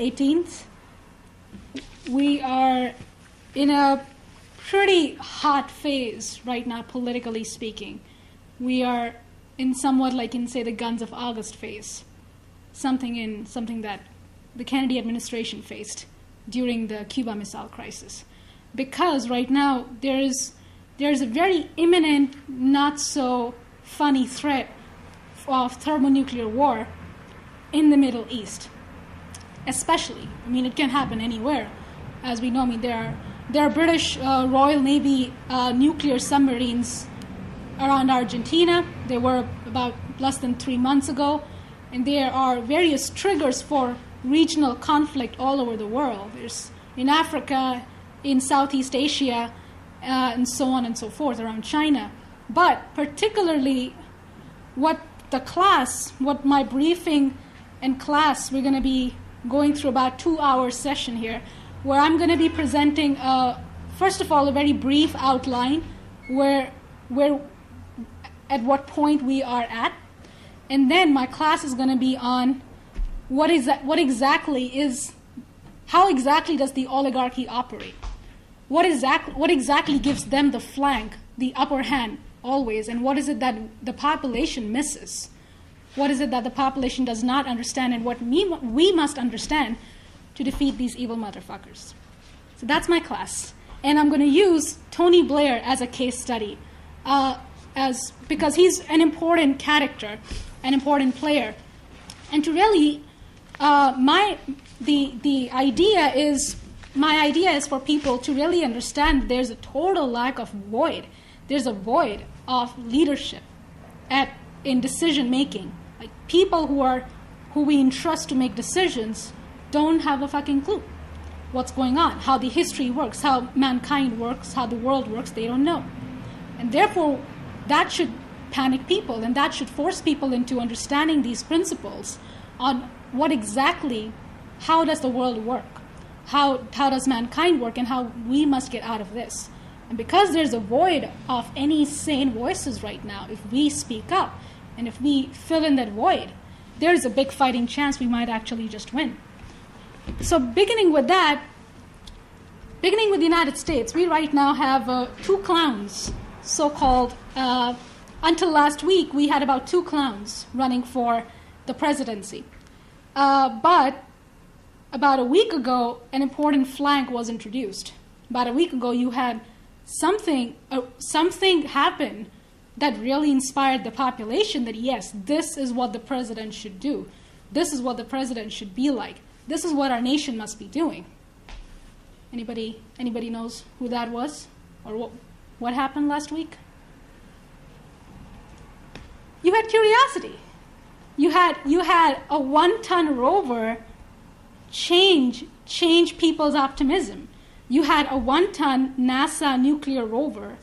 18th. We are in a pretty hot phase right now, politically speaking. We are in somewhat like in, say, the Guns of August phase, something that the Kennedy administration faced during the Cuba Missile Crisis. Because right now there's a very imminent, not so funny threat of thermonuclear war in the Middle East, especially. I mean, it can happen anywhere, as we know. I mean, there are British Royal Navy nuclear submarines around Argentina. They were about less than 3 months ago, and there are various triggers for regional conflict all over the world. There's in Africa, in Southeast Asia, and so on and so forth around China. But particularly what my briefing and class, we're going to be going through about 2-hour session here, where I'm going to be presenting, first of all, a very brief outline where at what point we are at, and then my class is going to be on how exactly does the oligarchy operate? What exactly gives them the flank, the upper hand always, and what is it that the population misses? What is it that the population does not understand, and what we must understand to defeat these evil motherfuckers? So that's my class. And I'm going to use Tony Blair as a case study, because he's an important character, an important player. And to really, my idea is for people to really understand there's a total lack of void. There's a void of leadership in decision making. Like people who we entrust to make decisions don't have a fucking clue what's going on, how the history works, how mankind works, how the world works. They don't know. And therefore, that should panic people, and that should force people into understanding these principles on how does the world work, how does mankind work, and how we must get out of this. And because there's a void of any sane voices right now, if we speak up and if we fill in that void, there's a big fighting chance we might actually just win. So beginning with the United States, we right now have 2 clowns, so-called. Until last week, we had about 2 clowns running for the presidency. But about a week ago, an important flank was introduced. About a week ago, you had something happen that really inspired the population that, yes, this is what the president should do. This is what the president should be like. This is what our nation must be doing. Anybody knows who that was? Or what happened last week? You had curiosity. You had a 1-ton rover change people's optimism. You had a 1-ton NASA nuclear rover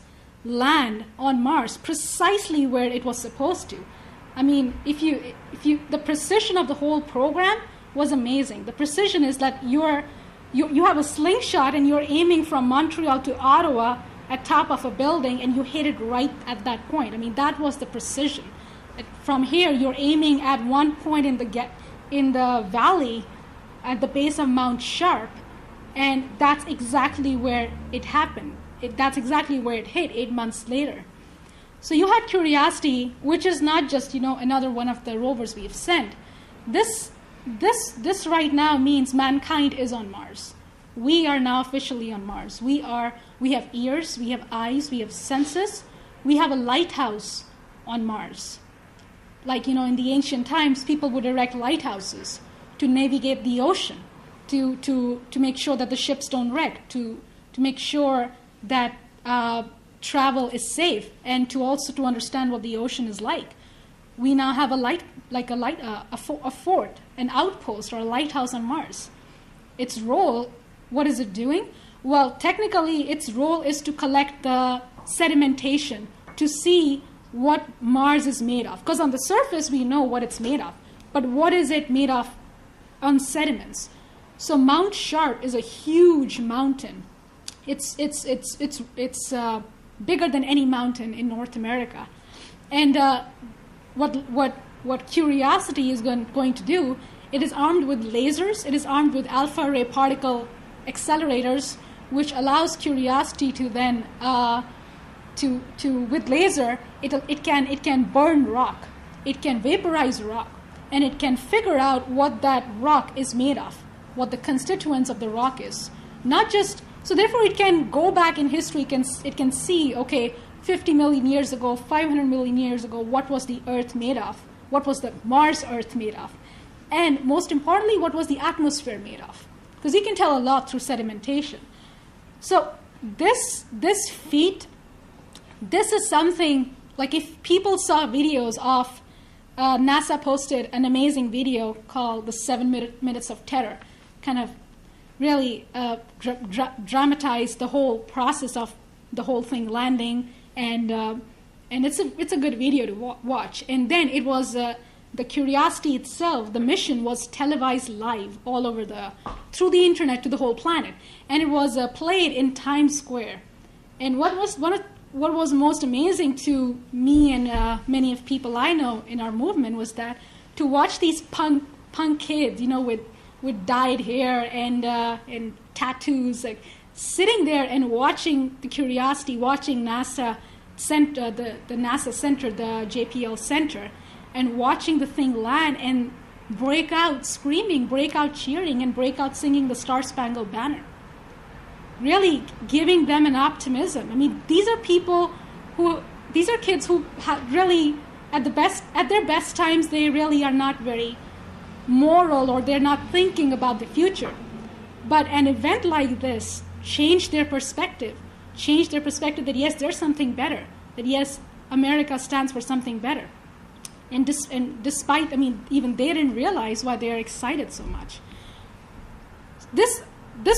land on Mars precisely where it was supposed to. I mean, the precision of the whole program was amazing. The precision is that you have a slingshot and you're aiming from Montreal to Ottawa at top of a building, and you hit it right at that point. I mean, that was the precision. From here, you're aiming at one point in the valley at the base of Mount Sharp, and that's exactly where it happened. That's exactly where it hit 8 months later. So you had Curiosity, which is not just another one of the rovers we've sent. This right now means mankind is on Mars. We are now officially on Mars. We have ears, we have eyes, we have senses. We have a lighthouse on Mars. Like, in the ancient times, people would erect lighthouses to navigate the ocean, to make sure that the ships don't wreck, to make sure that travel is safe, and to understand what the ocean is like. We now have a fort, an outpost, or a lighthouse on Mars. Its role, what is it doing? Well, technically, its role is to collect the sedimentation, to see what Mars is made of. Because on the surface, we know what it's made of. But what is it made of on sediments? So Mount Sharp is a huge mountain. It's bigger than any mountain in North America. And what Curiosity is going to do It is armed with lasers. It is armed with alpha ray particle accelerators, which allows Curiosity to then, with laser, it can burn rock. It can vaporize rock. And it can figure out what that rock is made of, what the constituents of the rock is. Not just, so therefore it can go back in history, it can see, okay, 50 million years ago, 500 million years ago, what was the Earth made of? What was the Mars Earth made of? And most importantly, what was the atmosphere made of? Because you can tell a lot through sedimentation. So this feat, this is something, like if people saw videos of, NASA posted an amazing video called the 7 Minutes of Terror, kind of really dramatized the whole process of the whole thing landing, and it's a good video to watch. And then it was the Curiosity itself, the mission was televised live all over through the internet to the whole planet, and it was played in Times Square. And what was most amazing to me and many of people I know in our movement was that to watch these punk kids, with dyed hair and tattoos, like sitting there and watching the Curiosity, watching NASA Center, the NASA Center, the JPL Center, and watching the thing land and break out screaming, break out cheering, and break out singing the Star Spangled Banner. Really giving them an optimism. I mean, these are kids who really, at their best times, they really are not very moral, or they're not thinking about the future. But an event like this changed their perspective that yes, there's something better, that yes, America stands for something better. And despite, even they didn't realize why they are excited so much. This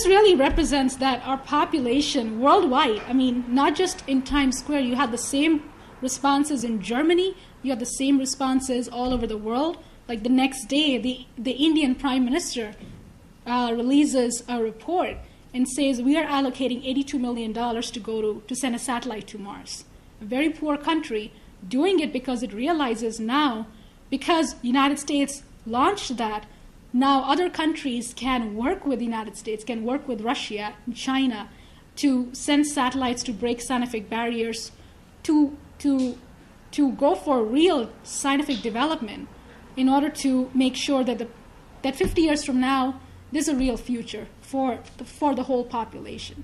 really represents that our population worldwide, not just in Times Square, you had the same responses in Germany, you had the same responses all over the world. Like the next day, the Indian Prime Minister releases a report and says, we are allocating $82 million to send a satellite to Mars. A very poor country doing it because it realizes now, because the United States launched that, now other countries can work with the United States, can work with Russia and China to send satellites to break scientific barriers, to go for real scientific development in order to make sure that that 50 years from now, there's a real future for the whole population.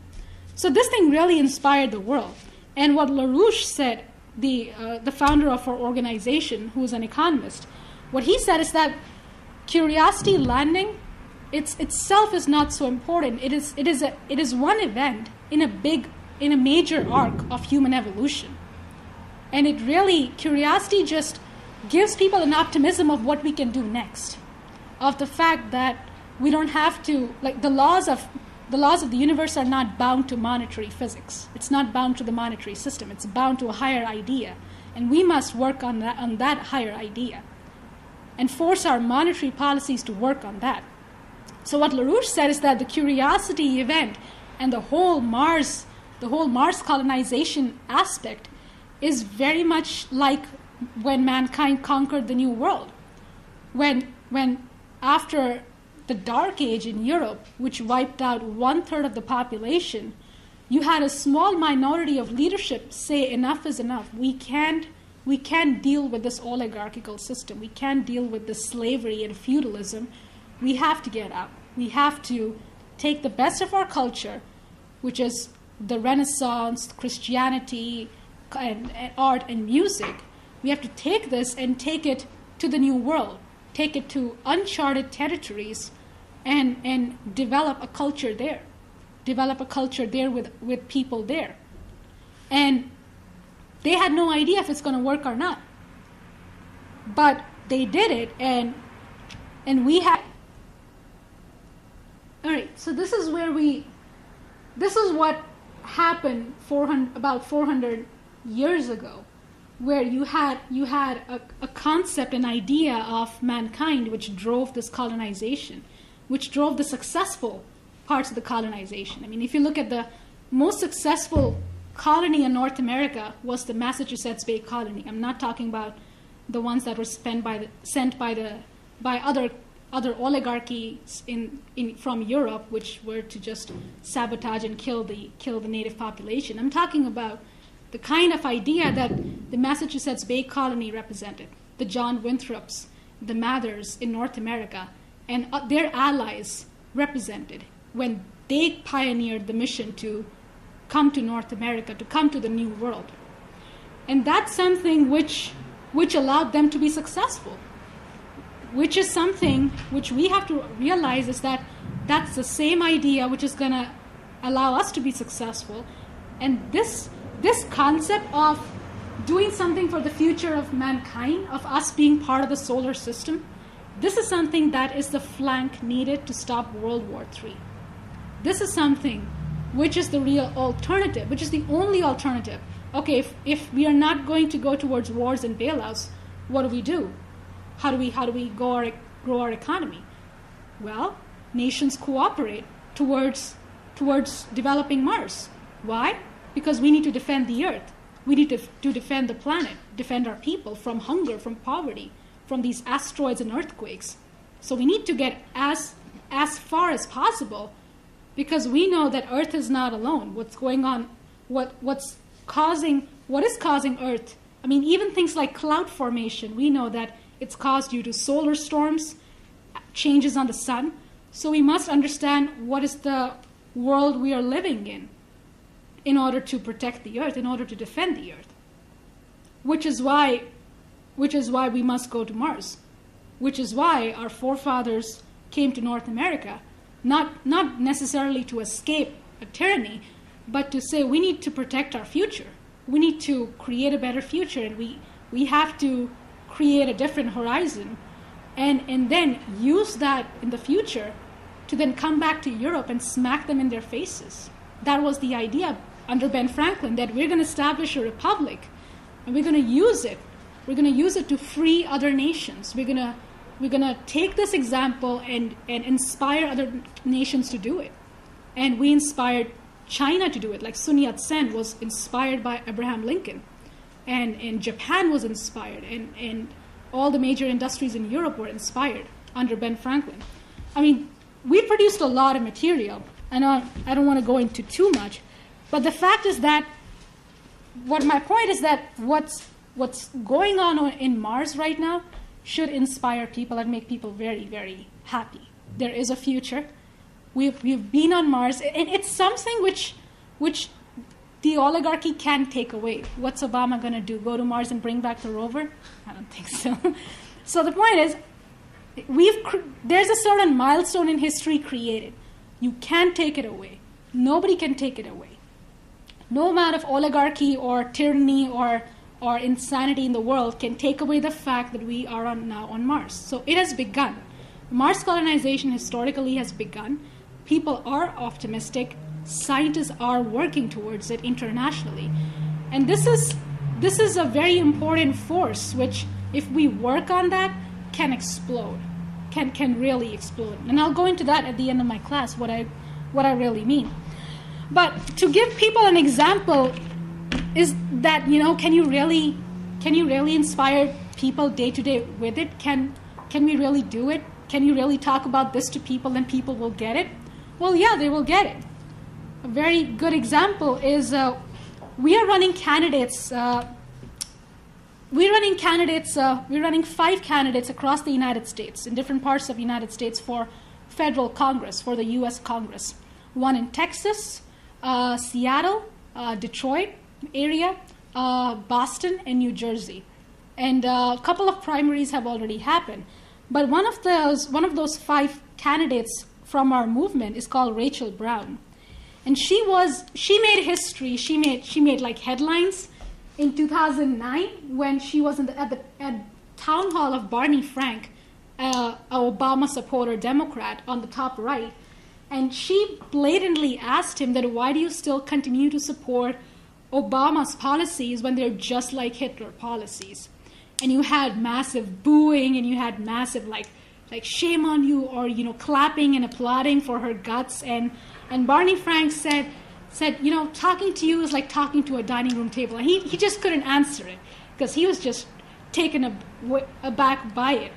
So this thing really inspired the world. And what LaRouche said, the founder of our organization, who is an economist, what he said is that Curiosity landing itself is not so important. It is one event in a major arc of human evolution. And it really, Curiosity just gives people an optimism of what we can do next, of the fact that we don't have to, like the laws of the universe are not bound to monetary physics. It's not bound to the monetary system. It's bound to a higher idea. And we must work on that higher idea and force our monetary policies to work on that. So what LaRouche said is that the Curiosity event and the whole Mars colonization aspect is very much like when mankind conquered the New World. When after the Dark Age in Europe, which wiped out 1/3 of the population, you had a small minority of leadership say enough is enough. We can't deal with this oligarchical system. We can't deal with this slavery and feudalism. We have to get out. We have to take the best of our culture, which is the Renaissance, Christianity, and art and music. We have to take this and take it to the New World, take it to uncharted territories, and develop a culture there. Develop a culture there with people there. And they had no idea if it's going to work or not. But they did it, and we had... All right, so this is what happened about 400 years ago, where you had a concept, an idea of mankind which drove this colonization, which drove the successful parts of the colonization. I mean, if you look at the most successful colony in North America was the Massachusetts Bay Colony. I'm not talking about the ones that were sent by other other oligarchies from Europe, which were to just sabotage and kill the native population. I'm talking about the kind of idea that the Massachusetts Bay Colony represented, the John Winthrops, the Mathers in North America, and their allies represented when they pioneered the mission to come to North America, to come to the New World. And that's something which allowed them to be successful, which is something which we have to realize is that that's the same idea which is going to allow us to be successful. And this concept of doing something for the future of mankind, of us being part of the solar system, this is something that is the flank needed to stop World War III. This is something which is the real alternative, which is the only alternative. Okay, if we are not going to go towards wars and bailouts, what do? How do we grow our economy? Well, nations cooperate towards developing Mars. Why? Because we need to defend the Earth. We need to defend the planet, defend our people from hunger, from poverty, from these asteroids and earthquakes. So we need to get as far as possible, because we know that Earth is not alone. What's going on? What is causing Earth? I mean, even things like cloud formation, we know that it's caused due to solar storms, changes on the sun. So we must understand what is the world we are living in order to protect the Earth, in order to defend the Earth. Which is why we must go to Mars. Which is why our forefathers came to North America, not necessarily to escape a tyranny, but to say we need to protect our future. We need to create a better future, and we have to create a different horizon, and then use that in the future to then come back to Europe and smack them in their faces. That was the idea under Ben Franklin, that we're going to establish a republic, and we're going to use it. We're going to use it to free other nations. We're going to take this example and inspire other nations to do it. And we inspired China to do it, like Sun Yat-sen was inspired by Abraham Lincoln. And Japan was inspired, and all the major industries in Europe were inspired under Ben Franklin. I mean, we produced a lot of material. I don't want to go into too much, but the fact is that my point is that what's going on in Mars right now should inspire people and make people very, very happy. There is a future. We've been on Mars, and it's something which the oligarchy can't take away. What's Obama going to do? Go to Mars and bring back the rover? I don't think so. So the point is, there's a certain milestone in history created. You can't take it away. Nobody can take it away. No amount of oligarchy or tyranny or insanity in the world can take away the fact that we are now on Mars. So it has begun. Mars colonization historically has begun. People are optimistic. Scientists are working towards it internationally. And this is a very important force which, if we work on that, can explode, can really explode. And I'll go into that at the end of my class, what I really mean. But to give people an example is that, can you really inspire people day to day with it? Can we really do it? Can you really talk about this to people and people will get it? Well, yeah, they will get it. A very good example is we are running candidates. We're running 5 candidates across the United States, in different parts of the United States, for federal Congress, for the U.S. Congress. One in Texas, Seattle, Detroit area, Boston, and New Jersey. And a couple of primaries have already happened. But one of those 5 candidates from our movement is called Rachel Brown. And she made history. She made like headlines in 2009 when she was at the town hall of Barney Frank, an Obama supporter Democrat on the top right. And she blatantly asked him that, why do you still continue to support Obama's policies when they're just like Hitler policies? And you had massive booing, and you had massive like shame on you, or clapping and applauding for her guts. And Barney Frank said, talking to you is like talking to a dining room table. And he just couldn't answer it because he was just taken aback by it.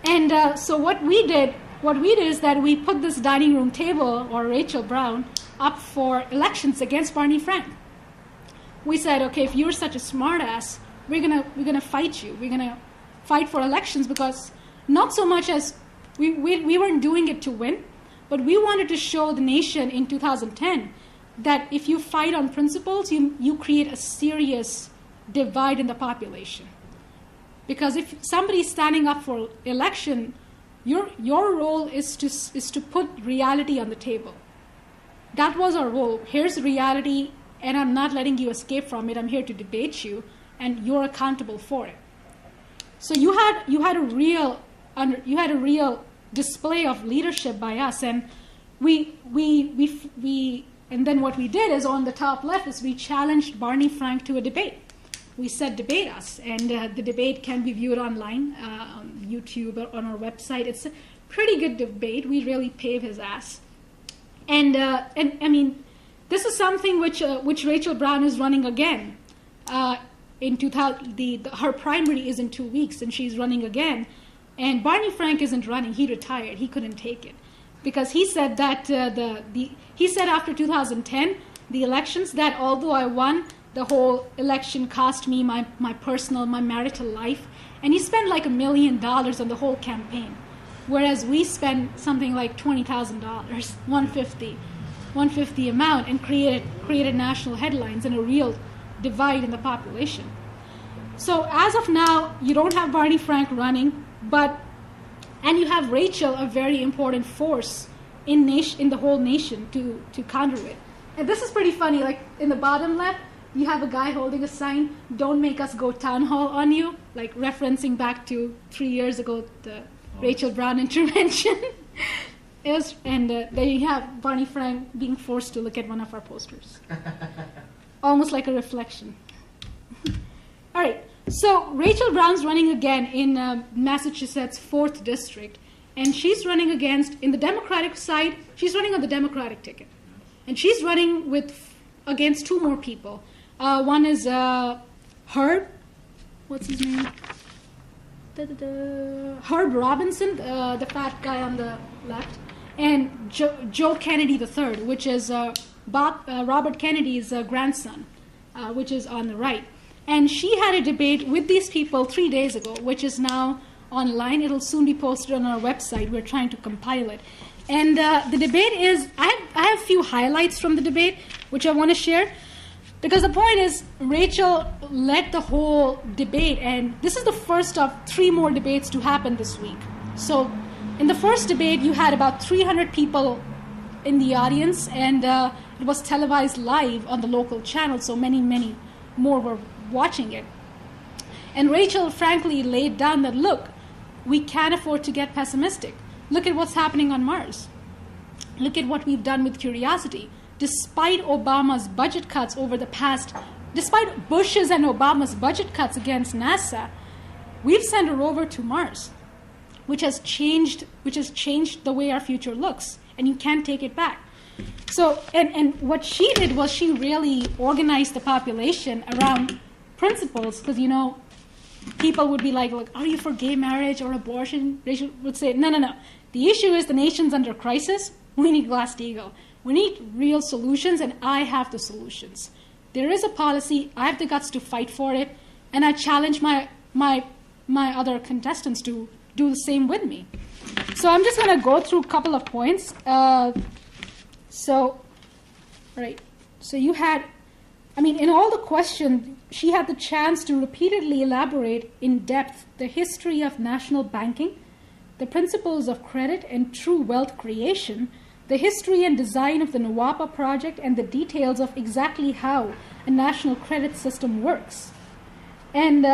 And so what we did is that we put this dining room table, or Rachel Brown, up for elections against Barney Frank. We said, okay, if you're such a smartass, we're gonna fight you. We're gonna fight for elections, because not so much as we weren't doing it to win, but we wanted to show the nation in 2010 that if you fight on principles, you create a serious divide in the population. Because if somebody's standing up for election, your role is to put reality on the table. That was our role. Here's reality, and I'm not letting you escape from it. I'm here to debate you, and you're accountable for it. So you had a real display of leadership by us, and we and then what we did is, on the top left, is we challenged Barney Frank to a debate. We said, debate us, and the debate can be viewed online on YouTube or on our website. It's a pretty good debate. We really pave his ass, and I mean, this is something which Rachel Brown is running again. In 2000, her primary is in 2 weeks, and she's running again. And Barney Frank isn't running. He retired. He couldn't take it, because he said that he said after 2010, the elections, that although I won, the whole election cost me my marital life, and he spent like $1 million on the whole campaign, whereas we spent something like $20,000, 150 amount, and created national headlines and a real divide in the population. So as of now, you don't have Barney Frank running, and you have Rachel, a very important force in the whole nation to counter it. And this is pretty funny. Like in the bottom left, you have a guy holding a sign, "Don't make us go town hall on you," like referencing back to 3 years ago, the Rachel Brown intervention. And there you have Barney Frank being forced to look at one of our posters. Almost like a reflection. All right, so Rachel Brown's running again in Massachusetts' 4th District, and she's running in the Democratic side, she's running on the Democratic ticket. And she's running against 2 more people. One is Herb, what's his name? Herb Robinson, the fat guy on the left, and Joe Kennedy III, which is Robert Kennedy's grandson, which is on the right. And she had a debate with these people 3 days ago, which is now online. It'll soon be posted on our website. We're trying to compile it. And the debate is, I have a few highlights from the debate, which I want to share. Because the point is, Rachel led the whole debate, and this is the first of 3 more debates to happen this week. So in the first debate, you had about 300 people in the audience, and it was televised live on the local channel, so many more were watching it. And Rachel frankly laid down that, look, we can't afford to get pessimistic. Look at what's happening on Mars. Look at what we've done with Curiosity. Despite Obama's budget cuts despite Bush's and Obama's budget cuts against NASA, we've sent a rover to Mars, which has changed the way our future looks, and you can't take it back. So, and what she did was she really organized the population around principles, because, people would be like, are you for gay marriage or abortion? Rachel would say, no. The issue is the nation's under crisis. We need Glass-Steagall. We need real solutions, and I have the solutions. There is a policy. I have the guts to fight for it, and I challenge my other contestants to do the same with me. So I'm just going to go through a couple of points. So you had, in all the questions, she had the chance to repeatedly elaborate in depth the history of national banking, the principles of credit and true wealth creation, the history and design of the NWAPA project, and the details of exactly how a national credit system works. And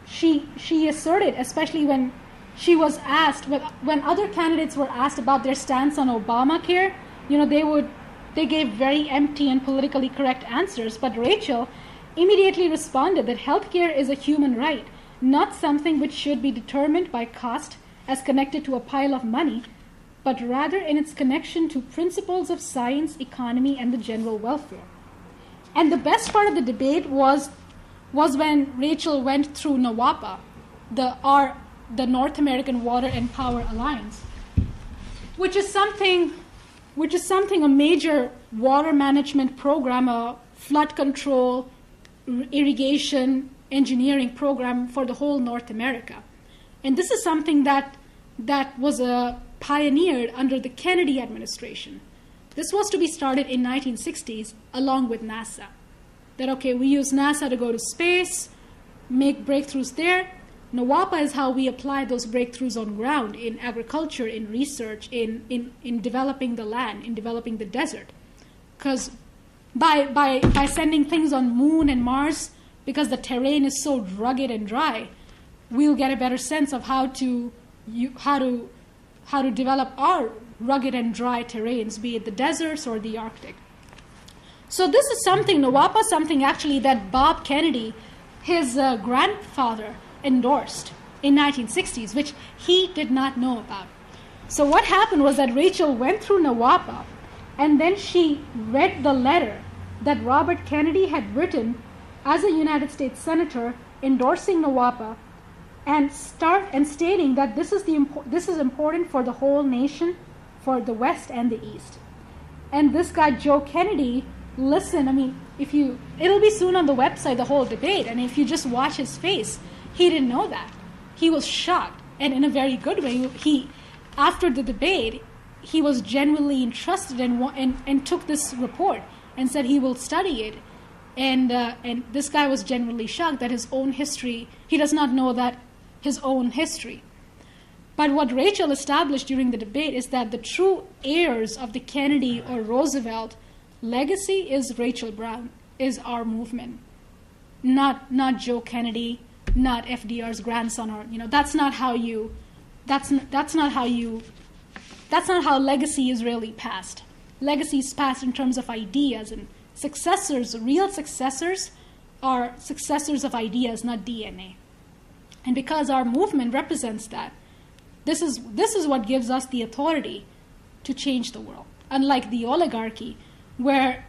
she asserted, especially when she was asked, when other candidates were asked about their stance on Obamacare, they gave very empty and politically correct answers, but Rachel immediately responded that healthcare is a human right, not something which should be determined by cost as connected to a pile of money, but rather in its connection to principles of science, economy, and the general welfare. And the best part of the debate was when Rachel went through NWAPA. the North American Water and Power Alliance, which is something a major water management program, a flood control, irrigation, engineering program for the whole North America. And this is something that was pioneered under the Kennedy administration. This was to be started in 1960s along with NASA. That, okay, we use NASA to go to space, make breakthroughs there. NWAPA is how we apply those breakthroughs on ground in agriculture, in research, in developing the land, in developing the desert. Because by sending things on Moon and Mars, because the terrain is so rugged and dry, we'll get a better sense of how to develop our rugged and dry terrains, be it the deserts or the Arctic. So this is something, NWAPA, something actually that Bob Kennedy, his grandfather, endorsed in 1960s, which he did not know about. So what happened was that Rachel went through NWAPA, and then she read the letter that Robert Kennedy had written as a United States Senator endorsing NWAPA, and stating that this is important for the whole nation, for the West and the East. And this guy, Joe Kennedy, listened. I mean, it'll be soon on the website, the whole debate, and if you just watch his face, he didn't know that. He was shocked, and in a very good way. After the debate, he was genuinely interested and took this report and said he will study it. And this guy was genuinely shocked that his own history, he does not know that his own history. But what Rachel established during the debate is that the true heirs of the Kennedy or Roosevelt legacy is Rachel Brown, is our movement, not Joe Kennedy, not FDR's grandson, or that's not how legacy is really passed. Legacy is passed in terms of ideas, and successors, real successors, are successors of ideas, not DNA. And because our movement represents that, this is what gives us the authority to change the world. Unlike the oligarchy, where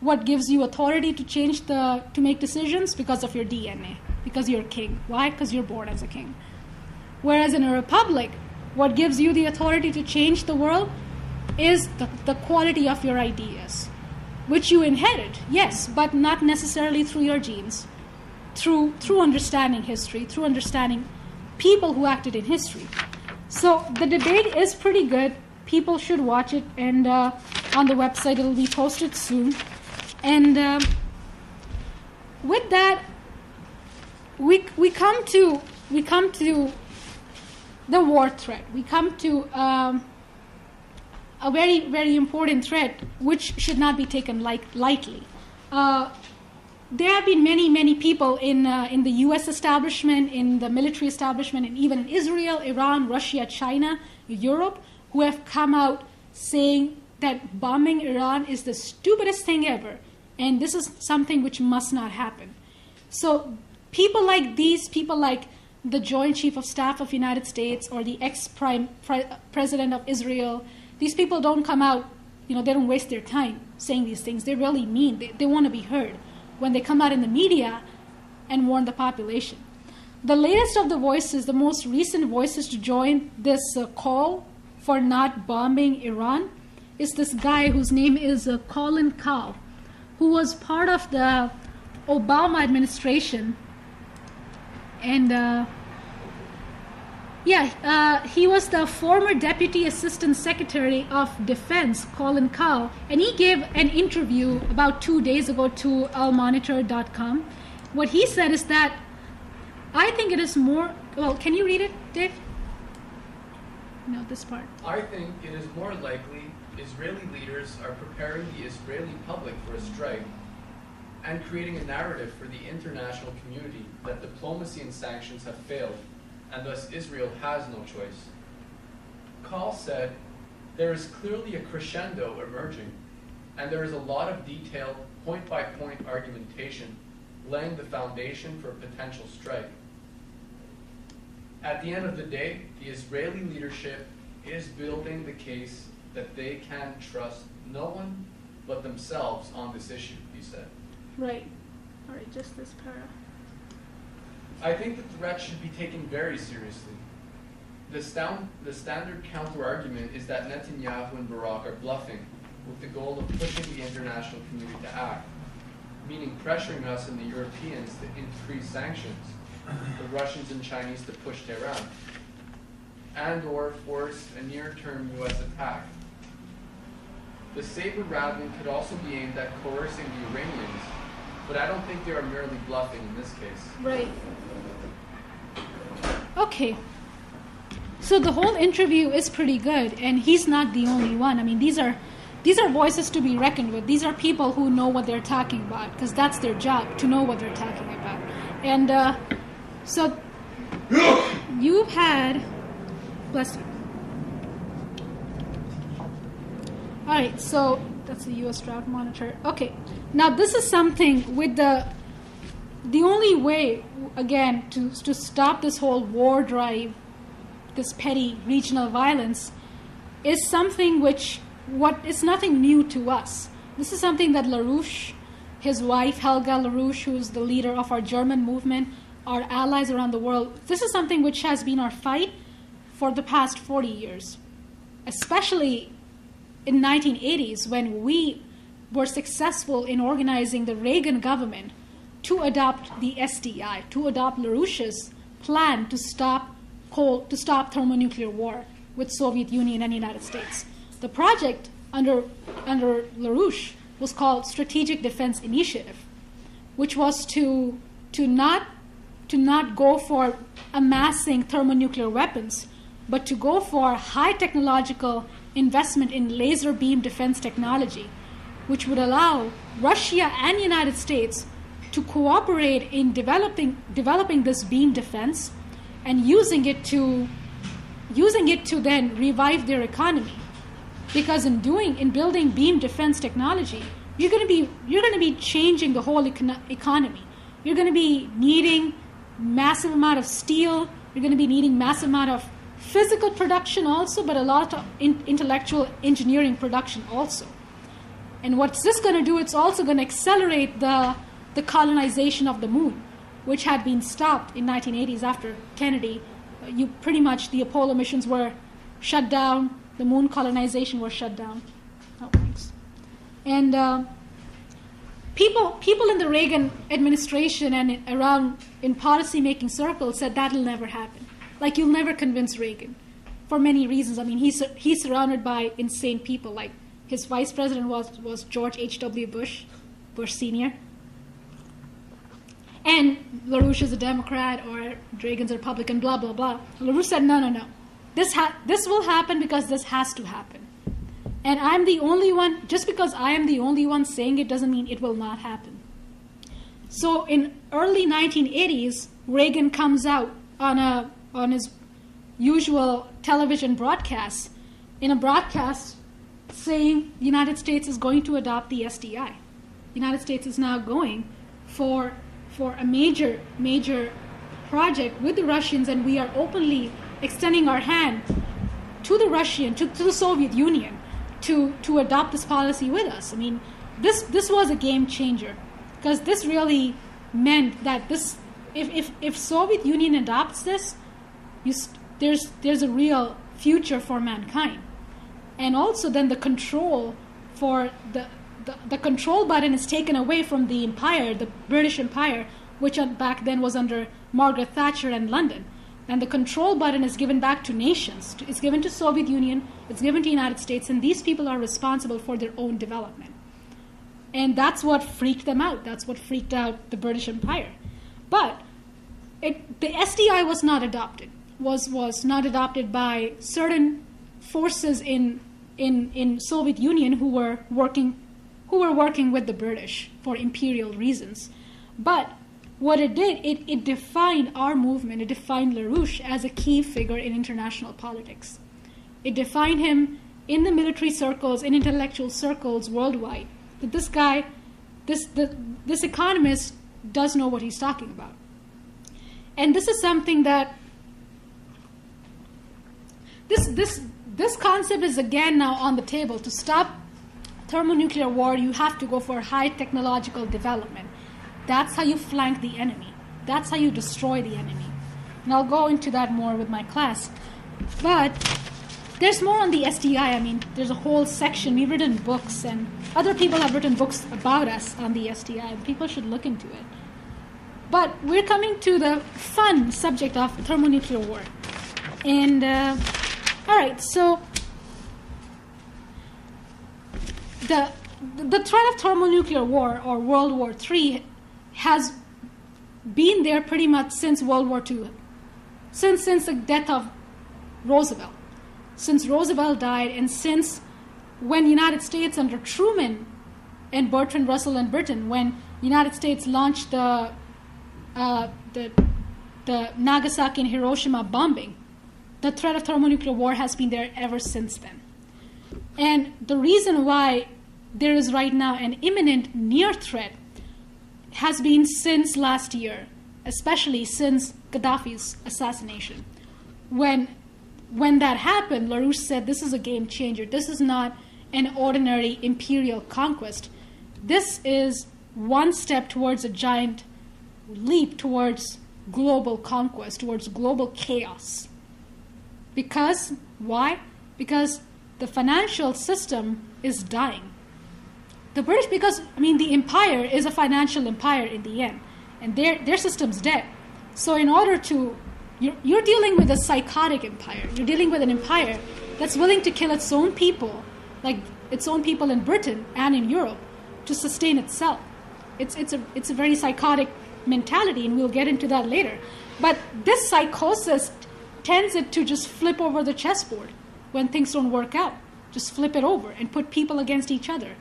what gives you authority to make decisions? Because of your DNA, because you're a king. Why? Because you're born as a king. Whereas in a republic, what gives you the authority to change the world is the quality of your ideas, which you inherit, yes, but not necessarily through your genes, through understanding history, through understanding people who acted in history. So the debate is pretty good. People should watch it, and on the website it'll be posted soon. And with that, we come to the war threat. We come to a very, very important threat, which should not be taken lightly. There have been many, many people in the U.S. establishment, in the military establishment, and even in Israel, Iran, Russia, China, Europe, who have come out saying that bombing Iran is the stupidest thing ever, and this is something which must not happen. So people like these, people like the Joint Chief of Staff of the United States or the ex-president of Israel, these people don't come out, they don't waste their time saying these things. They really mean, they want to be heard when they come out in the media and warn the population. The latest of the voices, the most recent voices to join this call for not bombing Iran is this guy whose name is Colin Kahl, who was part of the Obama administration. And he was the former Deputy Assistant Secretary of Defense, Colin Kahl, and he gave an interview about 2 days ago to allmonitor.com. What he said is that, I think it is more, well, can you read it, Dave? No, this part. I think it is more likely Israeli leaders are preparing the Israeli public for a strike and creating a narrative for the international community that diplomacy and sanctions have failed, and thus Israel has no choice. Kahl said, there is clearly a crescendo emerging, and there is a lot of detailed, point-by-point argumentation laying the foundation for a potential strike. At the end of the day, the Israeli leadership is building the case that they can trust no one but themselves on this issue, he said. Right. All right, just this paragraph. I think the threat should be taken very seriously. The standard counter-argument is that Netanyahu and Barak are bluffing with the goal of pushing the international community to act, meaning pressuring us and the Europeans to increase sanctions, the Russians and Chinese to push Tehran, and/or force a near-term U.S. attack. The saber rattling could also be aimed at coercing the Iranians, but I don't think they are merely bluffing in this case. Right. Okay. So the whole interview is pretty good, and he's not the only one. I mean, these are voices to be reckoned with. These are people who know what they're talking about, because that's their job, to know what they're talking about. And so you've had... Bless you. All right, so that's the U.S. drought monitor. Okay, now this is something with the only way, again, to stop this whole war drive, this petty regional violence, is something it's nothing new to us. This is something that LaRouche, his wife Helga LaRouche, who is the leader of our German movement, our allies around the world, this is something which has been our fight for the past 40 years, especially in 1980s when we were successful in organizing the Reagan government to adopt the SDI, to adopt LaRouche's plan to stop thermonuclear war with Soviet Union and United States. The project under LaRouche was called Strategic Defense Initiative, which was to not go for amassing thermonuclear weapons, but to go for high technological investment in laser beam defense technology, which would allow Russia and United States to cooperate in developing this beam defense and using it to then revive their economy. Because in building beam defense technology, you're going to be changing the whole economy. You're going to be needing massive amount of steel. You're going to be needing massive amount of physical production also, but a lot of intellectual engineering production also. And what's this going to do? It's also going to accelerate the colonization of the moon, which had been stopped in 1980s after Kennedy. The Apollo missions were shut down. The moon colonization was shut down. Oh, thanks. And people in the Reagan administration and around in policy-making circles said that'll never happen. Like, you'll never convince Reagan for many reasons. I mean, he's surrounded by insane people. Like, his vice president was George H.W. Bush Sr. And LaRouche is a Democrat or Reagan's a Republican, blah, blah, blah. LaRouche said, no. This will happen because this has to happen. And I'm the only one, just because I am the only one saying it doesn't mean it will not happen. So in early 1980s, Reagan comes out on his usual television broadcast, in a broadcast saying the United States is going to adopt the SDI. The United States is now going for a major project with the Russians, and we are openly extending our hand to the Soviet Union to adopt this policy with us. I mean, this was a game changer, because this really meant that if Soviet Union adopts this, there's a real future for mankind. And also then the control for the control button is taken away from the empire, the British Empire, which back then was under Margaret Thatcher and London. And the control button is given back to nations. It's given to Soviet Union, it's given to United States, and these people are responsible for their own development. And that's what freaked them out. That's what freaked out the British Empire. But the SDI was not adopted. Was not adopted by certain forces in Soviet Union who were working with the British for imperial reasons. But what it did, it defined our movement. It defined LaRouche as a key figure in international politics. It defined him in the military circles, in intellectual circles worldwide. That this guy, this economist does know what he's talking about. And this is something that this concept is again now on the table. To stop thermonuclear war, you have to go for high technological development. That's how you flank the enemy. That's how you destroy the enemy. And I'll go into that more with my class. But there's more on the SDI. I mean, there's a whole section. We've written books, and other people have written books about us on the SDI, and people should look into it. But we're coming to the fun subject of thermonuclear war. And, all right, so the threat of thermonuclear war, or World War III, has been there pretty much since World War II, since the death of Roosevelt. Since Roosevelt died, and since when the United States under Truman and Bertrand Russell and Britain, when the United States launched the Nagasaki and Hiroshima bombing, the threat of thermonuclear war has been there ever since then. And the reason why there is right now an imminent near threat has been since last year, especially since Gaddafi's assassination. When that happened, LaRouche said, this is a game changer. This is not an ordinary imperial conquest. This is one step towards a giant leap towards global conquest, towards global chaos. Because, why? Because the financial system is dying. The British, because, I mean, the empire is a financial empire in the end, and their system's dead. So in order to, you're dealing with a psychotic empire. You're dealing with an empire that's willing to kill its own people, like its own people in Britain and in Europe, to sustain itself. It's a very psychotic mentality, and we'll get into that later. But this psychosis tends it to just flip over the chessboard when things don't work out. Just flip it over and put people against each other.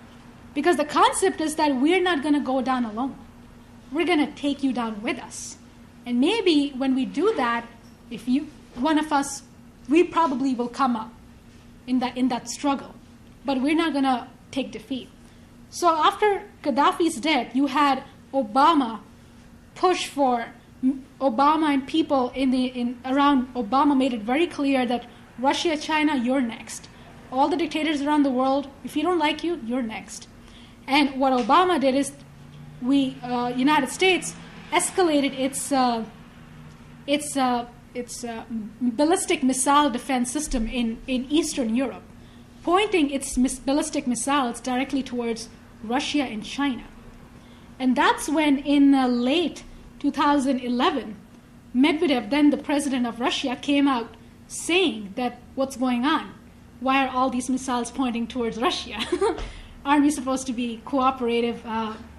Because the concept is that we're not going to go down alone. We're going to take you down with us. And maybe when we do that, if one of us, we probably will come up in that struggle. But we're not going to take defeat. So after Gaddafi's death, you had Obama push for, Obama and people around Obama made it very clear that Russia, China, you're next. All the dictators around the world, if you don't like you, you're next. And what Obama did is, United States escalated its ballistic missile defense system in Eastern Europe, pointing its ballistic missiles directly towards Russia and China. And that's when, in late 2011, Medvedev, then the president of Russia, came out saying that what's going on? Why are all these missiles pointing towards Russia? Aren't we supposed to be cooperative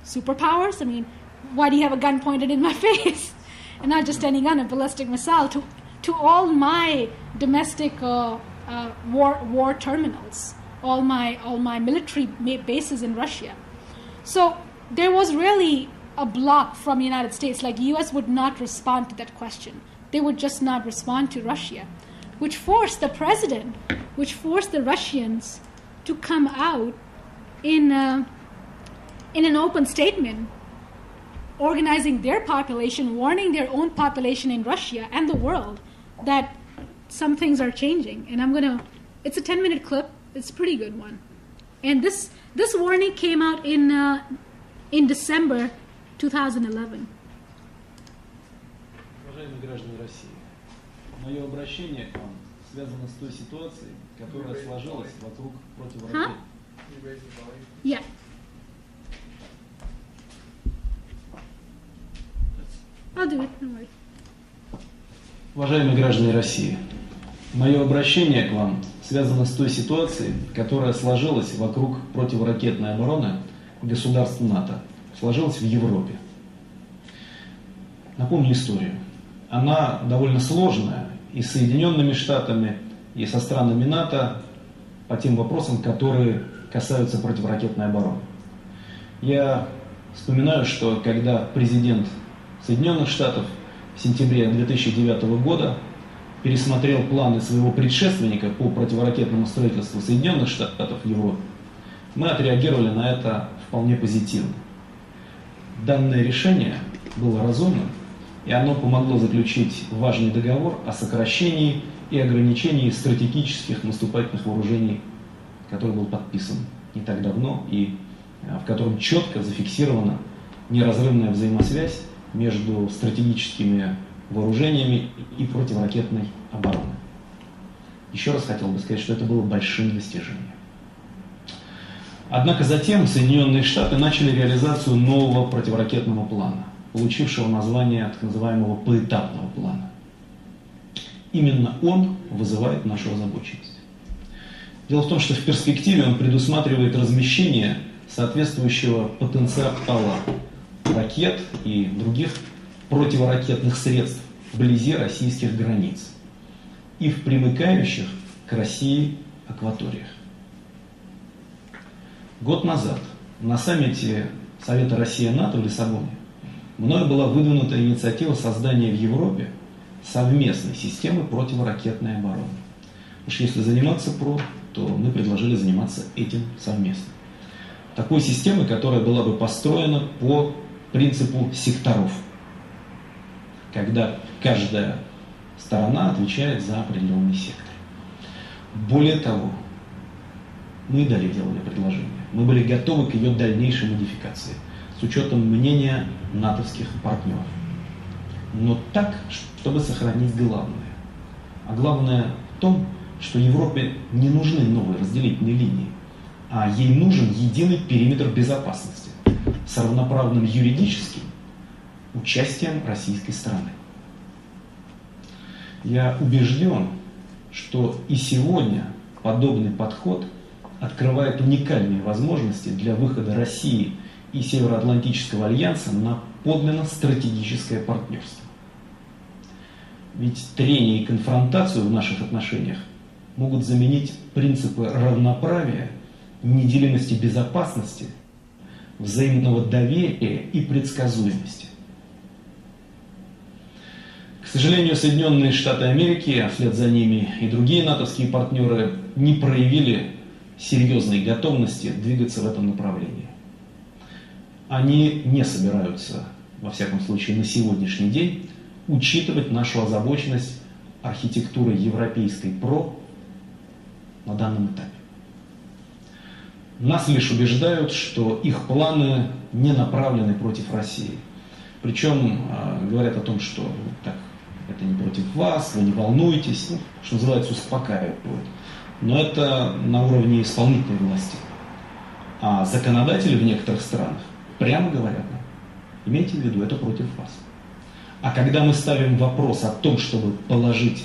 superpowers? I mean, why do you have a gun pointed in my face? And not just any gun, a ballistic missile to all my domestic war terminals, all my military bases in Russia. So there was really a block from the United States. Like, the U.S. would not respond to that question. They would just not respond to Russia, which forced the president, which forced the Russians to come out in an open statement, organizing their population, warning their own population in Russia and the world that some things are changing. And it's a 10-minute clip. It's a pretty good one. And this warning came out in December 2011. Уважаемые граждане России, мое обращение к вам связано с той ситуацией, которая сложилась вокруг противоракетных. Yeah. I'll do it, don't worry. Уважаемые граждане России, мое обращение к вам связано с той ситуацией, которая сложилась вокруг противоракетной обороны государств НАТО, сложилась в Европе. Напомню историю. Она довольно сложная и с Соединенными Штатами, и со странами НАТО по тем вопросам, которые касаются противоракетной обороны. Я вспоминаю, что когда президент Соединенных Штатов в сентябре 2009 года пересмотрел планы своего предшественника по противоракетному строительству Соединенных Штатов в Европе, мы отреагировали на это вполне позитивно. Данное решение было разумным, и оно помогло заключить важный договор о сокращении и ограничении стратегических наступательных вооружений, который был подписан не так давно, и в котором четко зафиксирована неразрывная взаимосвязь между стратегическими вооружениями и противоракетной обороной. Еще раз хотел бы сказать, что это было большим достижением. Однако затем Соединенные Штаты начали реализацию нового противоракетного плана, получившего название так называемого поэтапного плана. Именно он вызывает нашу озабоченность. Дело в том, что в перспективе он предусматривает размещение соответствующего потенциала ракет и других противоракетных средств вблизи российских границ и в примыкающих к России акваториях. Год назад на саммите Совета Россия-НАТО в Лиссабоне мною была выдвинута инициатива создания в Европе совместной системы противоракетной обороны. Уж если заниматься ПРО, то мы предложили заниматься этим совместно. Такой системой, которая была бы построена по принципу секторов, когда каждая сторона отвечает за определенный сектор. Более того, мы делали предложение. Мы были готовы к ее дальнейшей модификации с учетом мнения натовских партнеров. Но так, чтобы сохранить главное. А главное в том, что Европе не нужны новые разделительные линии, а ей нужен единый периметр безопасности с равноправным юридическим участием российской стороны. Я убежден, что и сегодня подобный подход открывает уникальные возможности для выхода России и Североатлантического альянса на подлинно стратегическое партнерство. Ведь трение и конфронтацию в наших отношениях могут заменить принципы равноправия, неделимости безопасности, взаимного доверия и предсказуемости. К сожалению, Соединенные Штаты Америки, а вслед за ними и другие натовские партнеры не проявили серьезной готовности двигаться в этом направлении. Они не собираются, во всяком случае на сегодняшний день, учитывать нашу озабоченность архитектурой европейской ПРО на данном этапе. Нас лишь убеждают, что их планы не направлены против России. Причем говорят о том, что так, это не против вас, вы не волнуйтесь, что называется, успокаивают. Но это на уровне исполнительной власти. А законодатели в некоторых странах прямо говорят нам: имейте в виду, это против вас. А когда мы ставим вопрос о том, чтобы положить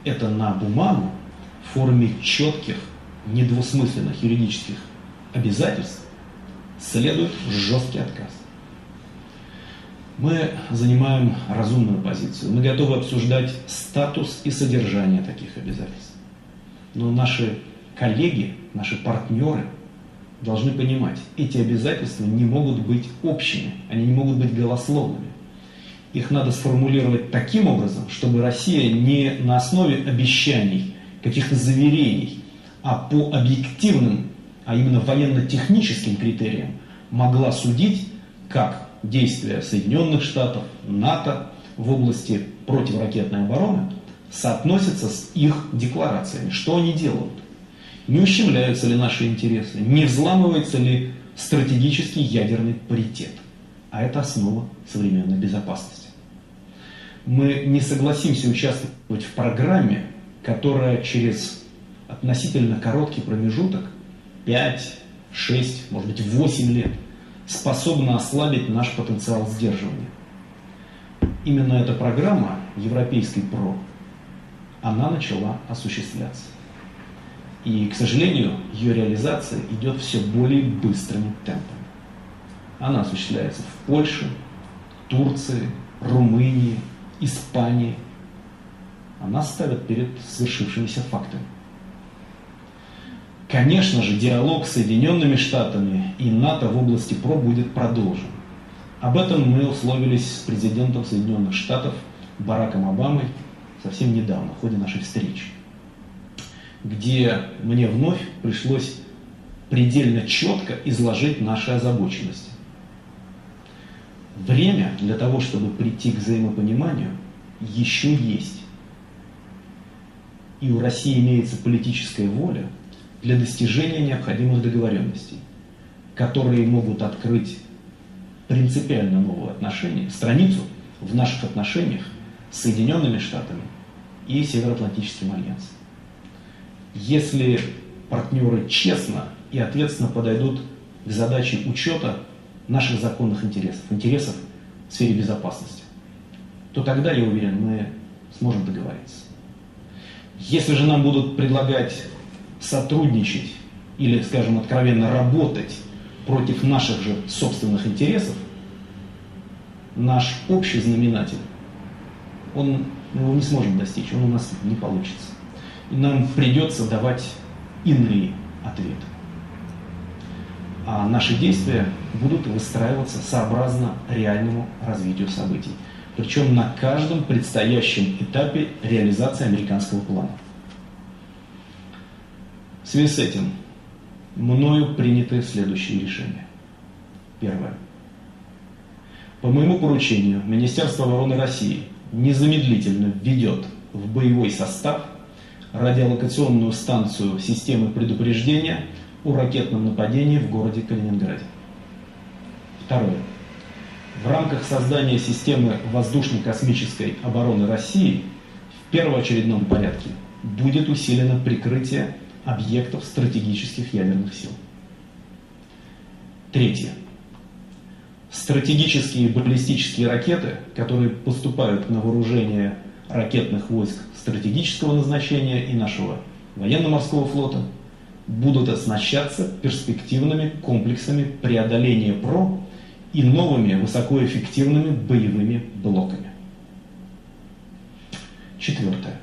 это на бумагу в форме четких, недвусмысленных юридических обязательств, следует жесткий отказ. Мы занимаем разумную позицию. Мы готовы обсуждать статус и содержание таких обязательств. Но наши коллеги, наши партнеры должны понимать, эти обязательства не могут быть общими, они не могут быть голословными. Их надо сформулировать таким образом, чтобы Россия не на основе обещаний, каких-то заверений, а по объективным, а именно военно-техническим критериям могла судить, как действия Соединенных Штатов, НАТО в области противоракетной обороны соотносятся с их декларациями, что они делают. Не ущемляются ли наши интересы, не взламывается ли стратегический ядерный паритет. А это основа современной безопасности. Мы не согласимся участвовать в программе, которая через относительно короткий промежуток, 5, 6, может быть 8 лет, способна ослабить наш потенциал сдерживания. Именно эта программа европейской ПРО, она начала осуществляться. И, к сожалению, ее реализация идет все более быстрыми темпами. Она осуществляется в Польше, Турции, Румынии, Испании. Она ставит перед свершившимися фактами. Конечно же, диалог с Соединенными Штатами и НАТО в области ПРО будет продолжен. Об этом мы условились с президентом Соединенных Штатов Бараком Обамой совсем недавно, в ходе нашей встречи, где мне вновь пришлось предельно четко изложить наши озабоченности. Время для того, чтобы прийти к взаимопониманию, еще есть. И у России имеется политическая воля для достижения необходимых договоренностей, которые могут открыть принципиально новое отношение, страницу в наших отношениях с Соединенными Штатами и Североатлантическим альянсом. Если партнеры честно и ответственно подойдут к задаче учета наших законных интересов в сфере безопасности, то тогда, я уверен, мы сможем договориться. Если же нам будут предлагать сотрудничать или, скажем, откровенно работать против наших же собственных интересов, наш общий знаменатель, мы его не сможем достичь, он у нас не получится. И нам придется давать иные ответы. А наши действия будут выстраиваться сообразно реальному развитию событий. Причем на каждом предстоящем этапе реализации американского плана. В связи с этим мною приняты следующие решения. Первое. По моему поручению Министерство обороны России незамедлительно введет в боевой состав радиолокационную станцию системы предупреждения о ракетном нападении в городе Калининграде. Второе. В рамках создания системы воздушно-космической обороны России в первоочередном порядке будет усилено прикрытие объектов стратегических ядерных сил. Третье. Стратегические баллистические ракеты, которые поступают на вооружение ракетных войск стратегического назначения и нашего военно-морского флота, будут оснащаться перспективными комплексами преодоления ПРО и новыми высокоэффективными боевыми блоками. Четвертое.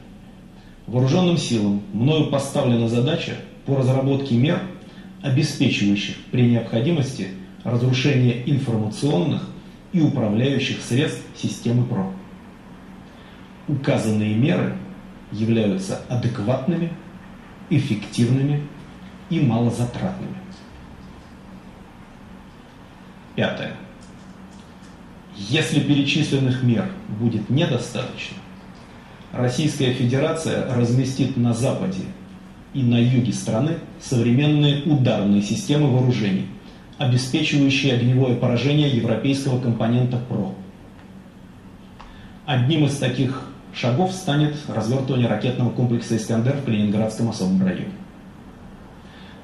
Вооруженным силам мною поставлена задача по разработке мер, обеспечивающих при необходимости разрушение информационных и управляющих средств системы ПРО. Указанные меры являются адекватными, эффективными и малозатратными. Пятое. Если перечисленных мер будет недостаточно, Российская Федерация разместит на западе и на юге страны современные ударные системы вооружений, обеспечивающие огневое поражение европейского компонента ПРО. Одним из таких шагов станет развертывание ракетного комплекса «Искандер» в Калининградском особом районе.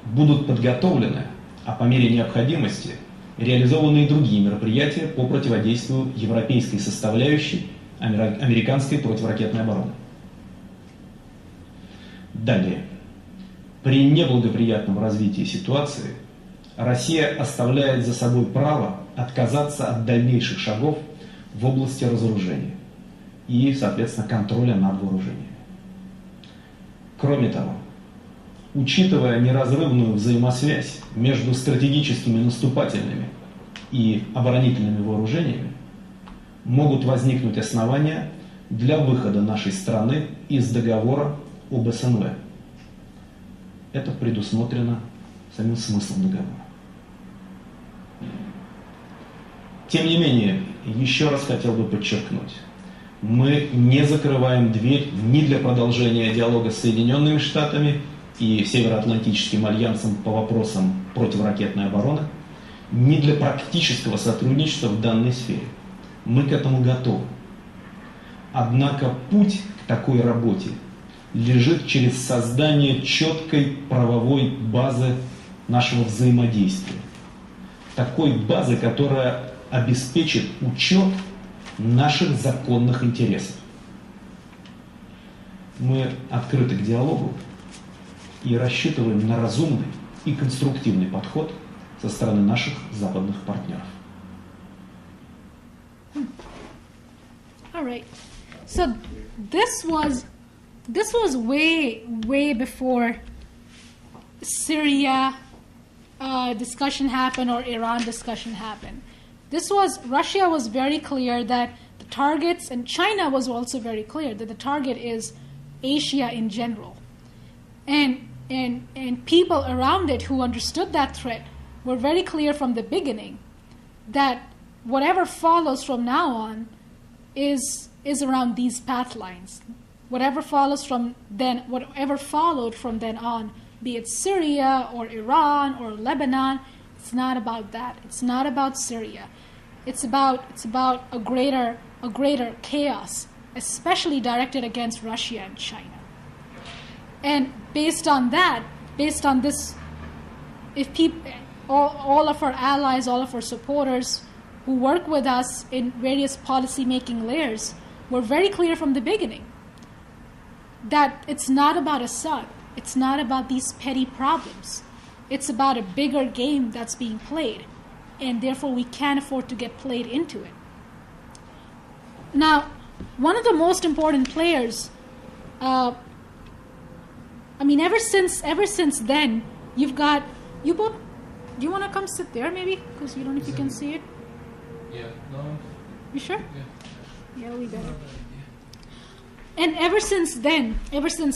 Будут подготовлены, а по мере необходимости реализованы и другие мероприятия по противодействию европейской составляющей американской противоракетной обороны. Далее. При неблагоприятном развитии ситуации Россия оставляет за собой право отказаться от дальнейших шагов в области разоружения и, соответственно, контроля над вооружениями. Кроме того, учитывая неразрывную взаимосвязь между стратегическими наступательными и оборонительными вооружениями, могут возникнуть основания для выхода нашей страны из договора об СНВ. Это предусмотрено самим смыслом договора. Тем не менее, еще раз хотел бы подчеркнуть, мы не закрываем дверь ни для продолжения диалога с Соединенными Штатами и Североатлантическим альянсом по вопросам противоракетной обороны, ни для практического сотрудничества в данной сфере. Мы к этому готовы. Однако путь к такой работе лежит через создание четкой правовой базы нашего взаимодействия. Такой базы, которая обеспечит учет наших законных интересов. Мы открыты к диалогу и рассчитываем на разумный и конструктивный подход со стороны наших западных партнеров. All right. So this was way before Syria discussion happened or Iran discussion happened. Russia was very clear that the targets, and China was also very clear that the target is Asia in general. And people around it who understood that threat were very clear from the beginning that whatever follows from now on is around these path lines. Whatever followed from then on, be it Syria or Iran or Lebanon, it's not about that. It's not about Syria. It's about a greater chaos, especially directed against Russia and China. And based on this, if people, all of our allies, all of our supporters who work with us in various policy-making layers were very clear from the beginning that it's not about Assad, it's not about these petty problems. It's about a bigger game that's being played, and therefore we can't afford to get played into it. Now, one of the most important players, ever since then, you both. Do you want to come sit there, maybe? Because you don't know if you can see it. Yeah. No. You sure? Yeah. Yeah, we better. And ever since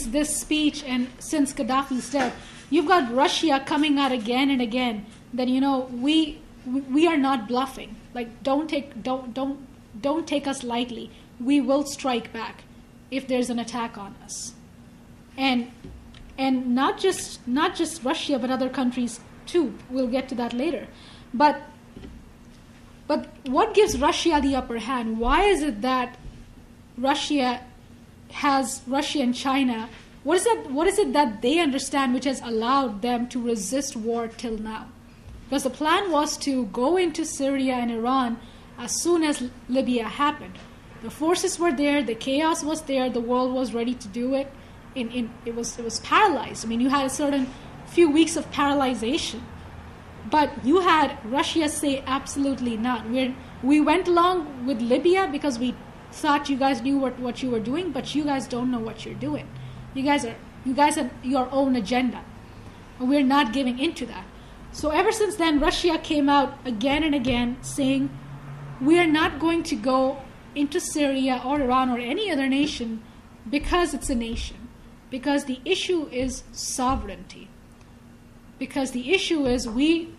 this speech and since Gaddafi's death, you've got Russia coming out again and again that we are not bluffing. Like don't take us lightly. We will strike back if there's an attack on us. And not just Russia, but other countries too. We'll get to that later. But what gives Russia the upper hand? Why is it that Russia and China, what is it that they understand which has allowed them to resist war till now? Because the plan was to go into Syria and Iran as soon as Libya happened. The forces were there, the chaos was there, the world was ready to do it. It was paralyzed. You had a certain few weeks of paralyzation. But you had Russia say absolutely not. We went along with Libya because we thought you guys knew what you were doing, but you guys don't know what you're doing. You guys have your own agenda. And we're not giving into that. So ever since then, Russia came out again and again saying, we are not going to go into Syria or Iran or any other nation because it's a nation. Because the issue is sovereignty. Because the issue is we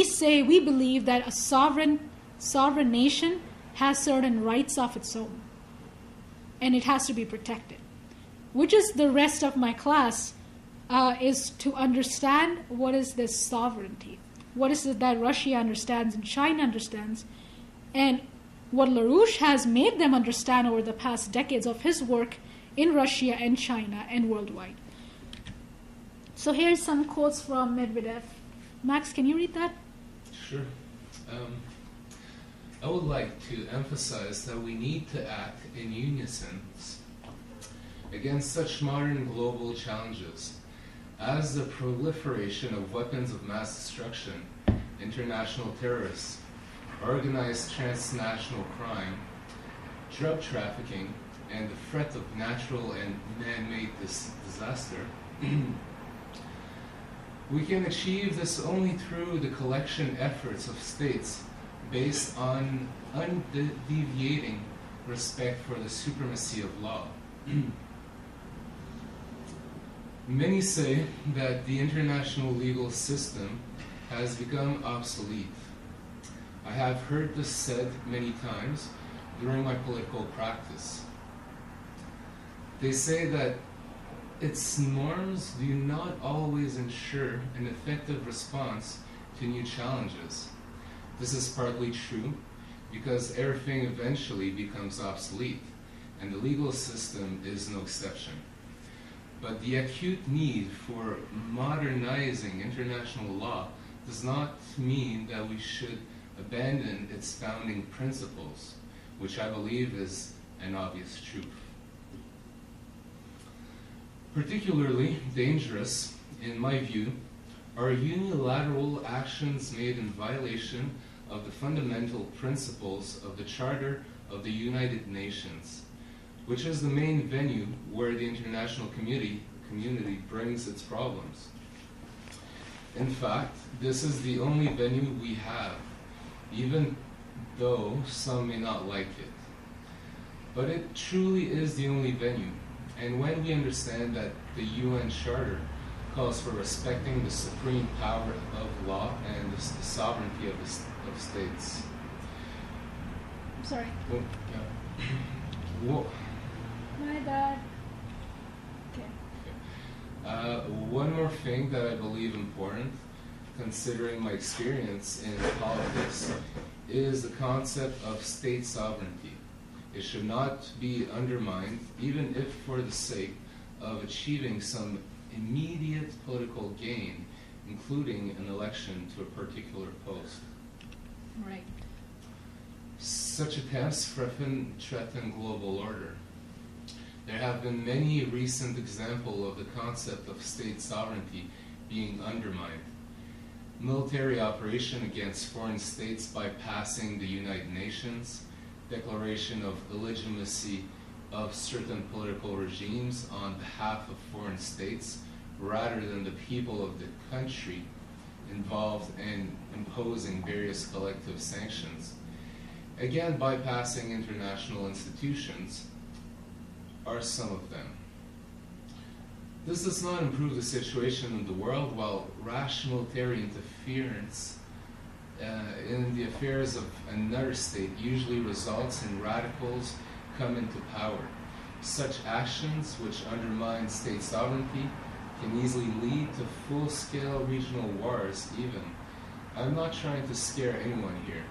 say we believe that a sovereign nation has certain rights of its own, and it has to be protected. Which is the rest of my class is to understand what is this sovereignty, what is it that Russia understands and China understands, and what LaRouche has made them understand over the past decades of his work in Russia and China and worldwide. So here's some quotes from Medvedev. Max, can you read that? Sure. I would like to emphasize that we need to act in unison against such modern global challenges as the proliferation of weapons of mass destruction, international terrorists, organized transnational crime, drug trafficking, and the threat of natural and man-made disaster. We can achieve this only through the collection efforts of states based on undeviating respect for the supremacy of law. Many say that the international legal system has become obsolete. I have heard this said many times during my political practice. They say that its norms do not always ensure an effective response to new challenges. This is partly true because everything eventually becomes obsolete, and the legal system is no exception. But the acute need for modernizing international law does not mean that we should abandon its founding principles, which I believe is an obvious truth. Particularly dangerous, in my view, are unilateral actions made in violation of the fundamental principles of the Charter of the United Nations, which is the main venue where the international community brings its problems. In fact, this is the only venue we have, even though some may not like it. But it truly is the only venue. And when we understand that the UN Charter calls for respecting the supreme power of law and the sovereignty of states. I'm sorry. Oh, yeah. Whoa. My bad. Okay. One more thing that I believe important considering my experience in politics, is the concept of state sovereignty. It should not be undermined, even if for the sake of achieving some immediate political gain, including an election to a particular post. Right. Such attempts threaten global order. There have been many recent examples of the concept of state sovereignty being undermined. Military operation against foreign states bypassing the United Nations, declaration of illegitimacy of certain political regimes on behalf of foreign states rather than the people of the country involved in imposing various collective sanctions. Again, bypassing international institutions are some of them. This does not improve the situation in the world, while rash military interference in the affairs of another state usually results in radicals come into power. Such actions, which undermine state sovereignty, can easily lead to full-scale regional wars even. I'm not trying to scare anyone here.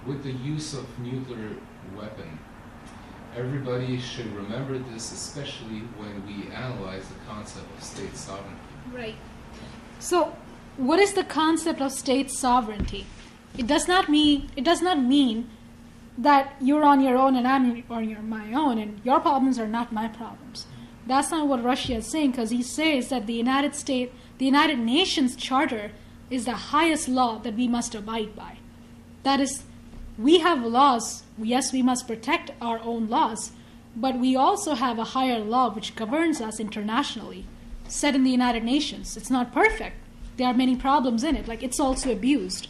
With the use of nuclear weapon, everybody should remember this, especially when we analyze the concept of state sovereignty. Right. So, what is the concept of state sovereignty? It does not mean that you're on your own and I'm on my own, and your problems are not my problems. That's not what Russia is saying, because he says that the United Nations Charter is the highest law that we must abide by. That is, we have laws. Yes, we must protect our own laws, but we also have a higher law which governs us internationally, set in the United Nations. It's not perfect. There are many problems in it. Like, it's also abused.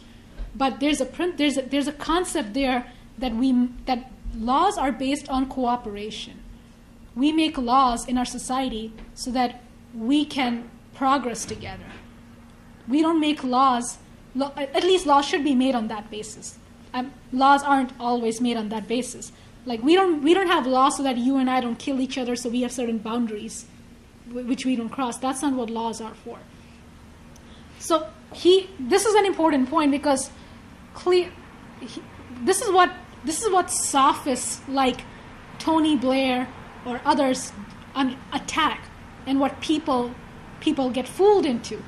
But there's a concept there that laws are based on cooperation. We make laws in our society so that we can progress together. We don't make laws, at least laws should be made on that basis. Laws aren't always made on that basis. Like, we don't have laws so that you and I don't kill each other, so we have certain boundaries which we don't cross. That's not what laws are for. So this is an important point, because this is what sophists like Tony Blair or others attack, and what people get fooled into,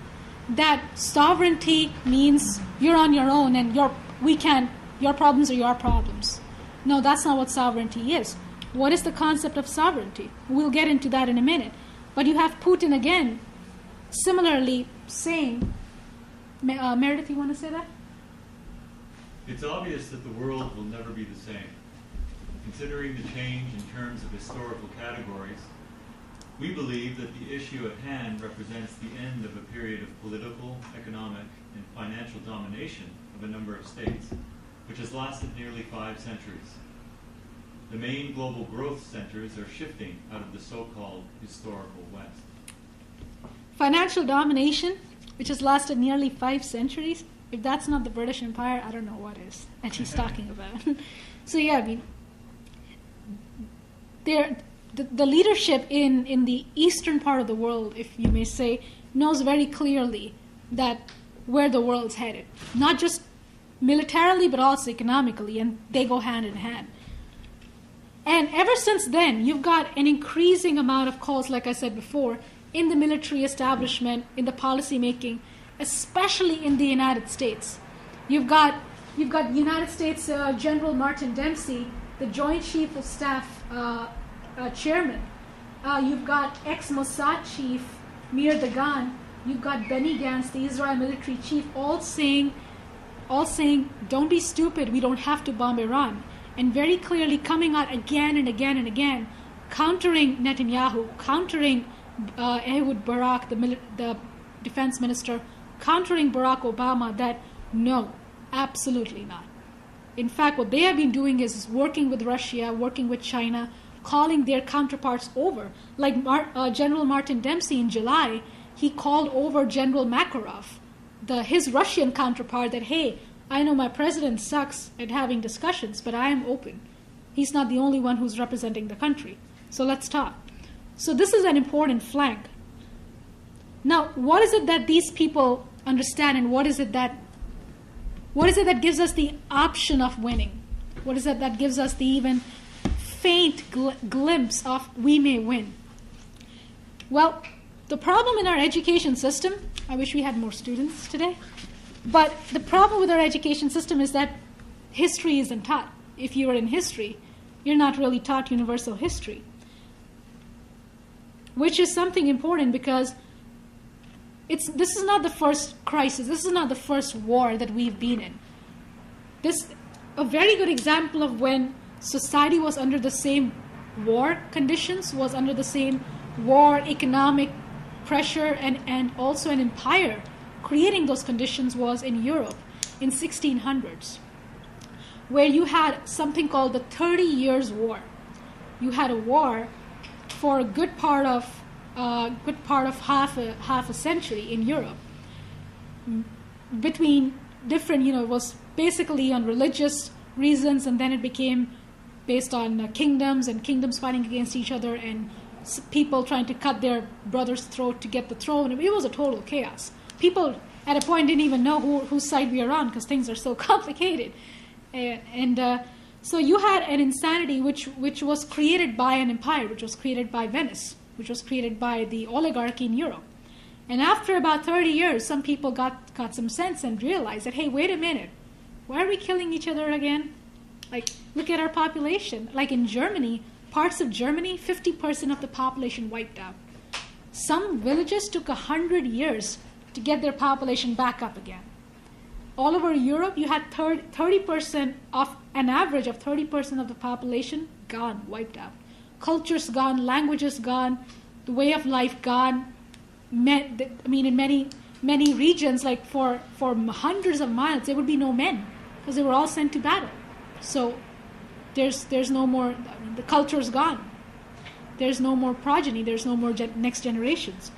that sovereignty means you're on your own and your problems are your problems. No, that's not what sovereignty is. What is the concept of sovereignty? We'll get into that in a minute. But you have Putin again similarly saying, Meredith, you want to say that? It's obvious that the world will never be the same. Considering the change in terms of historical categories, we believe that the issue at hand represents the end of a period of political, economic, and financial domination of a number of states, which has lasted nearly 5 centuries. The main global growth centers are shifting out of the so-called historical West. Financial domination, which has lasted nearly 5 centuries, if that's not the British Empire, I don't know what is that he's talking about. So yeah, I mean, the leadership in the eastern part of the world, if you may say, knows very clearly that where the world's headed. Not just militarily, but also economically, and they go hand in hand. And ever since then, you've got an increasing amount of calls, like I said before, in the military establishment, in the policy making, especially in the United States. You've got United States General Martin Dempsey, the Joint Chief of Staff chairman. You've got ex-Mossad chief Mir Dagan. You've got Benny Gantz, the Israel military chief, all saying, don't be stupid, we don't have to bomb Iran. And very clearly coming out again and again and again, countering Netanyahu, countering Ehud Barak, the defense minister, countering Barack Obama, that no, absolutely not. In fact, what they have been doing is working with Russia, working with China, calling their counterparts over. Like General Martin Dempsey in July, he called over General Makarov, his Russian counterpart, that, hey, I know my president sucks at having discussions, but I am open. He's not the only one who's representing the country. So let's talk. So this is an important flank. Now, what is it that these people understand and what is it that gives us the option of winning? What is it that gives us the even faint glimpse of we may win? Well, the problem in our education system, I wish we had more students today, but the problem with our education system is that history isn't taught. If you are in history, you're not really taught universal history, which is something important because this is not the first crisis. This is not the first war that we've been in. A very good example of when society was under the same war conditions, was under the same war, economic pressure, and also an empire creating those conditions was in Europe in 1600s, where you had something called the 30 Years' War. You had a war for a good part of half a century in Europe between different, it was basically on religious reasons, and then it became based on kingdoms and kingdoms fighting against each other and people trying to cut their brother's throat to get the throne. It was a total chaos. People at a point didn't even know whose side we are on because things are so complicated. So you had an insanity which was created by an empire, which was created by Venice, which was created by the oligarchy in Europe. And after about 30 years, some people got some sense and realized that, hey, wait a minute, why are we killing each other again? Like, look at our population. Like in Germany, parts of Germany, 50% of the population wiped out. Some villages took 100 years to get their population back up again. All over Europe, you had 30% of an average of 30% of the population gone, wiped out. Cultures gone, languages gone, the way of life gone. In many regions, like for hundreds of miles, there would be no men because they were all sent to battle. So there's no more. The culture's gone. There's no more progeny. There's no more next generations.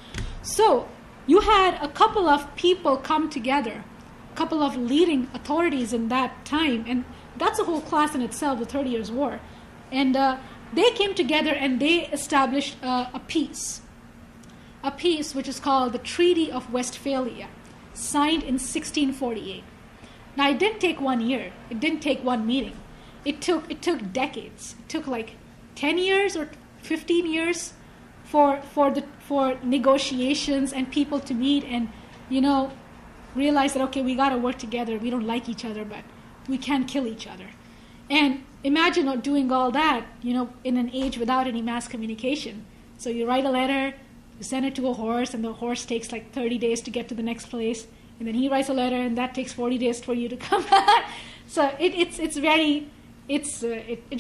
So you had a couple of people come together, a couple of leading authorities in that time, and that's a whole class in itself, the 30 Years' War. And they came together and they established a peace which is called the Treaty of Westphalia, signed in 1648. Now, it didn't take 1 year. It didn't take one meeting. It took decades. It took like 10 years or 15 years for negotiations and people to meet and, realize that, okay, we got to work together. We don't like each other, but we can't kill each other. And imagine doing all that, in an age without any mass communication. So you write a letter, you send it to a horse, and the horse takes like 30 days to get to the next place. And then he writes a letter, and that takes 40 days for you to come back. So it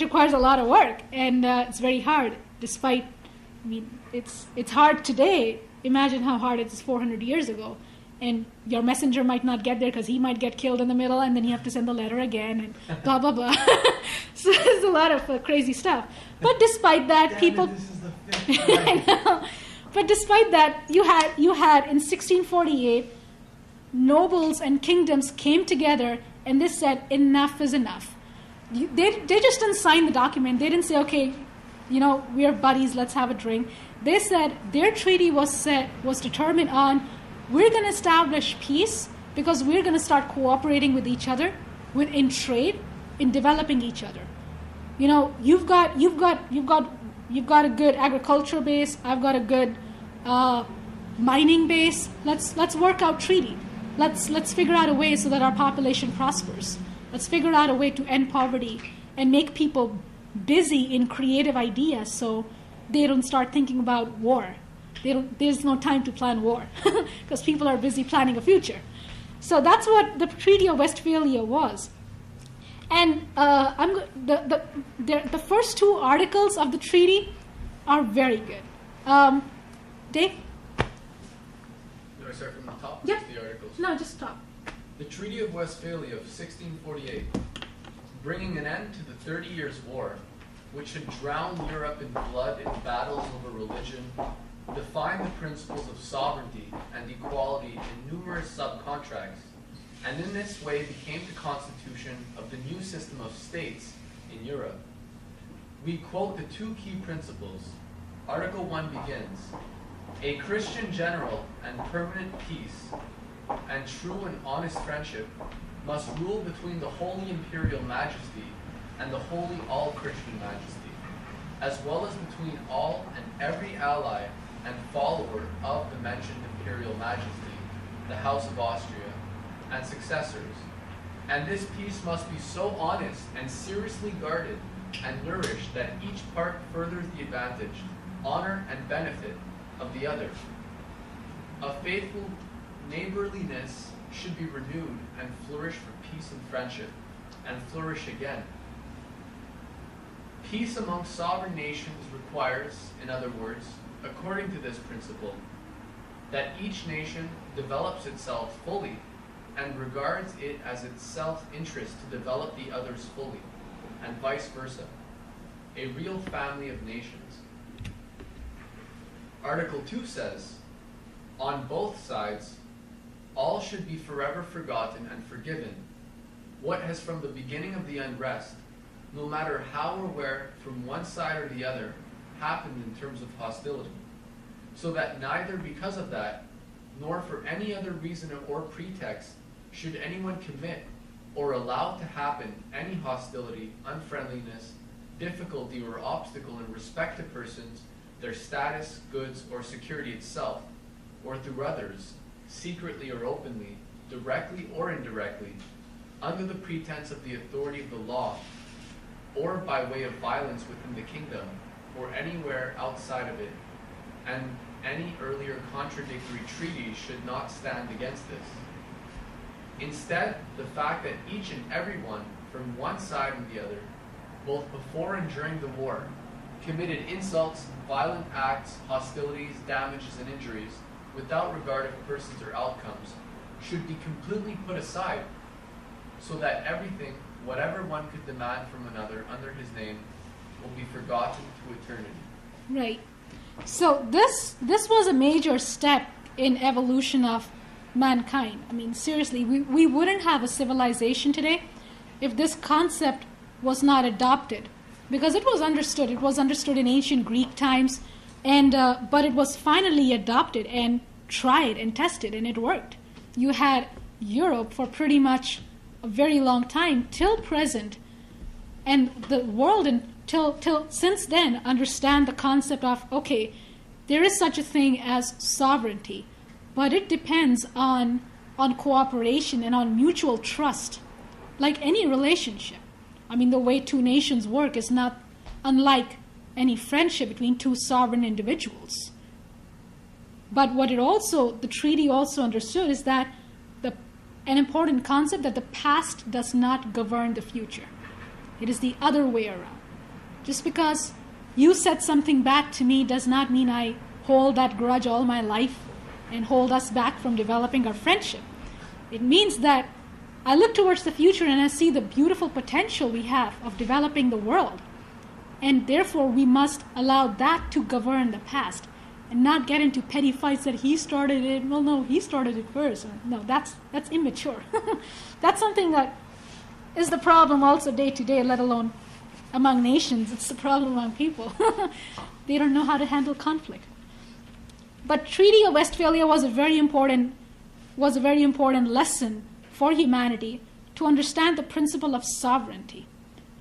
requires a lot of work, and it's very hard. Despite, it's hard today. Imagine how hard it is 400 years ago. And your messenger might not get there because he might get killed in the middle, and then you have to send the letter again, and blah, blah, blah. So there's a lot of crazy stuff. But despite that, people... This is the fifth I know. But despite that, you had in 1648, nobles and kingdoms came together, and they said, enough is enough. They just didn't sign the document. They didn't say, okay, we are buddies, let's have a drink. They said their treaty was determined on, we're going to establish peace because we're going to start cooperating with each other in trade, in developing each other. You've got a good agricultural base. I've got a good mining base. Let's work out treaty. Let's figure out a way so that our population prospers. Let's figure out a way to end poverty and make people busy in creative ideas so they don't start thinking about war. There's no time to plan war because people are busy planning a future. So that's what the Treaty of Westphalia was. And the first two articles of the treaty are very good. Dave? Do I start from the top? Yep. The articles? No, just stop. The Treaty of Westphalia of 1648, bringing an end to the 30 Years' War, which had drowned Europe in blood in battles over religion, defined the principles of sovereignty and equality in numerous subcontracts, and in this way became the constitution of the new system of states in Europe. We quote the two key principles. Article 1 begins, a Christian general and permanent peace and true and honest friendship must rule between the holy imperial majesty and the holy all-Christian majesty, as well as between all and every ally and follower of the mentioned imperial majesty, the House of Austria, and successors. And this peace must be so honest and seriously guarded and nourished that each part furthers the advantage, honor, and benefit of the other. A faithful neighborliness should be renewed and flourish for peace and friendship, and flourish again. Peace among sovereign nations requires, in other words, according to this principle, that each nation develops itself fully and regards it as its self-interest to develop the others fully, and vice versa, a real family of nations. Article 2 says, on both sides, all should be forever forgotten and forgiven what has from the beginning of the unrest, no matter how or where, from one side or the other, happened in terms of hostility, so that neither because of that, nor for any other reason or pretext, should anyone commit or allow to happen any hostility, unfriendliness, difficulty, or obstacle in respect to persons, their status, goods, or security itself, or through others, secretly or openly, directly or indirectly, under the pretense of the authority of the law, or by way of violence within the kingdom, or anywhere outside of it, and any earlier contradictory treaty should not stand against this. Instead, the fact that each and every one, from one side and the other, both before and during the war, committed insults, violent acts, hostilities, damages, and injuries, without regard of persons or outcomes, should be completely put aside, so that everything, whatever one could demand from another under his name, will be forgotten to eternity. Right. So this was a major step in evolution of mankind. I mean, seriously, we wouldn't have a civilization today if this concept was not adopted, because it was understood. It was understood in ancient Greek times, and but it was finally adopted and tried and tested, and it worked. You had Europe for pretty much a very long time till present, and the world till since then understand the concept of, okay, there is such a thing as sovereignty, but it depends on cooperation and on mutual trust, like any relationship. I mean, the way two nations work is not unlike any friendship between two sovereign individuals. But what the treaty also understood is that an important concept, that the past does not govern the future. It is the other way around. Just because you said something bad to me does not mean I hold that grudge all my life and hold us back from developing our friendship. It means that I look towards the future and I see the beautiful potential we have of developing the world. And therefore we must allow that to govern the past and not get into petty fights that he started it. Well, no, he started it first. No, that's immature. That's something that is the problem also day to day, let alone among nations. It's the problem among people. They don't know how to handle conflict. But Treaty of Westphalia was a very important lesson for humanity to understand the principle of sovereignty,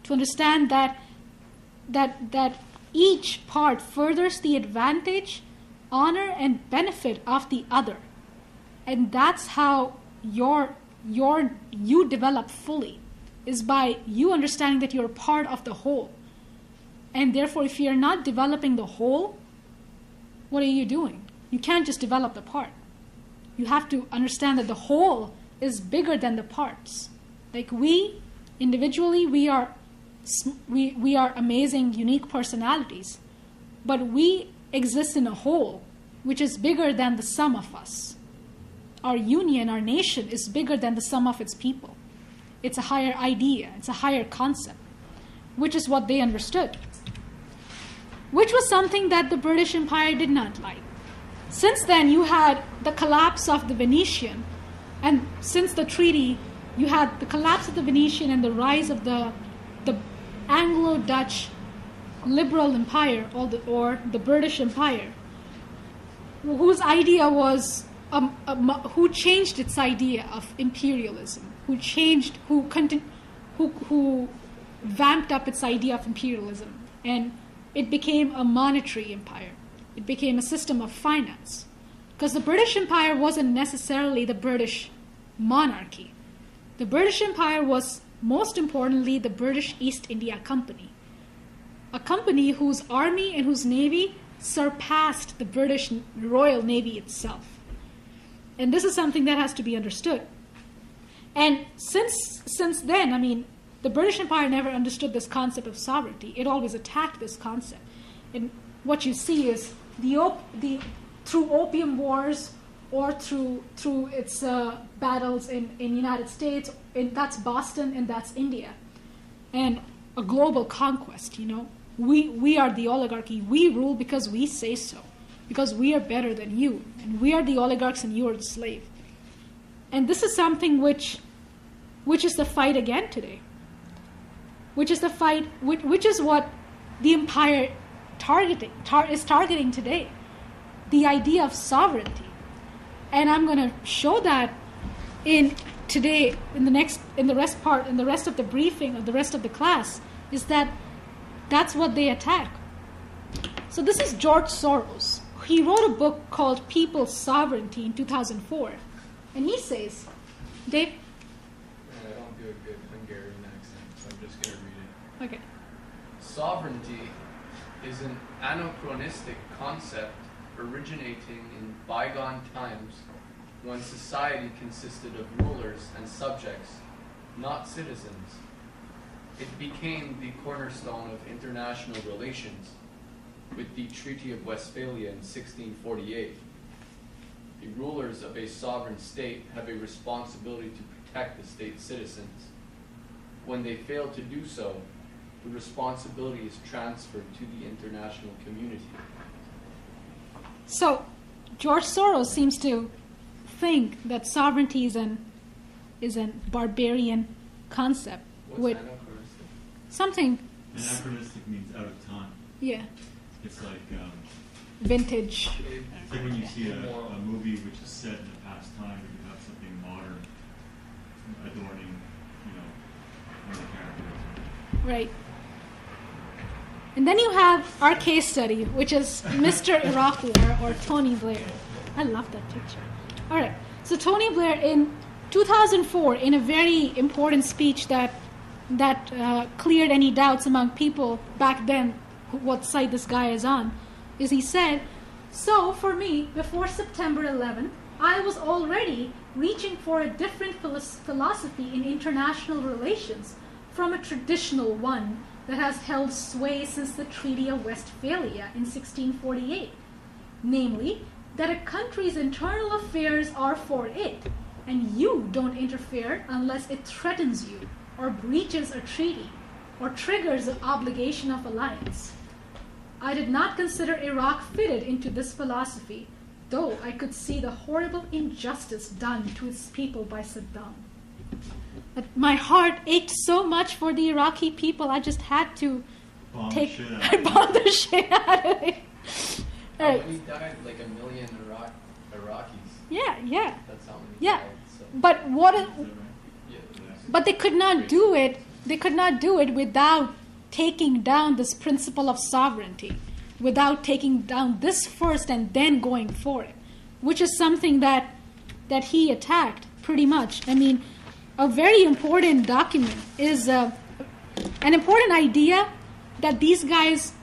to understand that each part furthers the advantage, honor, and benefit of the other. And that's how you develop fully, is by you understanding that you're a part of the whole. And therefore, if you're not developing the whole, what are you doing? You can't just develop the part. You have to understand that the whole is bigger than the parts. Like we, individually, we are amazing, unique personalities, but we exist in a whole, which is bigger than the sum of us. Our union, our nation, is bigger than the sum of its people. It's a higher idea, it's a higher concept, which is what they understood, which was something that the British Empire did not like. Since then, you had the collapse of the Venetian, and since the treaty, you had the collapse of the Venetian and the rise of the Anglo-Dutch liberal empire, or the British Empire, whose idea was who changed its idea of imperialism, who vamped up its idea of imperialism, and it became a monetary empire. It became a system of finance. Because the British Empire wasn't necessarily the British monarchy. The British Empire was, most importantly, the British East India Company, a company whose army and whose navy surpassed the British Royal Navy itself. And this is something that has to be understood. And since then, I mean, the British Empire never understood this concept of sovereignty. It always attacked this concept. And what you see is through opium wars or through its battles in United States, that's Boston and that's India. And a global conquest, you know. We are the oligarchy. We rule because we say so, because we are better than you. And we are the oligarchs and you are the slave. And this is something which is the fight again today. Which is what the empire is targeting today. The idea of sovereignty. And I'm going to show that in the rest of the briefing, or the rest of the class, is that's what they attack. So this is George Soros. He wrote a book called People's Sovereignty in 2004. And he says, Dave? I don't do a good Hungarian accent, so I'm just going to read it. Okay. Sovereignty is an anachronistic concept originating in bygone times when society consisted of rulers and subjects, not citizens. It became the cornerstone of international relations with the Treaty of Westphalia in 1648. The rulers of a sovereign state have a responsibility to protect the state's citizens. When they fail to do so, the responsibility is transferred to the international community. So, George Soros seems to think that sovereignty is an barbarian concept. What's anachronistic? Something. Anachronistic means out of time. Yeah. It's like Vintage. it's like when you see a movie which is set in the past time, and you have something modern adorning, one of the characters. Right. And then you have our case study, which is Mr. Iraq War, or Tony Blair. I love that picture. All right. So Tony Blair in 2004, in a very important speech that cleared any doubts among people back then, what side this guy is on, is he said, "So for me, before September 11, I was already reaching for a different philosophy in international relations from a traditional one that has held sway since the Treaty of Westphalia in 1648, namely, that a country's internal affairs are for it, and you don't interfere unless it threatens you, or breaches a treaty, or triggers an obligation of alliance. I did not consider Iraq fitted into this philosophy, though I could see the horrible injustice done to its people by Saddam. But my heart ached so much for the Iraqi people, I just had to bomb the shit out of it." Right. When he died, like 1 million Iraqis. Yeah. That's how many yeah. died. So. But they could not do it. They could not do it without taking down this principle of sovereignty, without taking down this first and then going for it, which is something that he attacked pretty much. I mean, a very important document is an important idea that these guys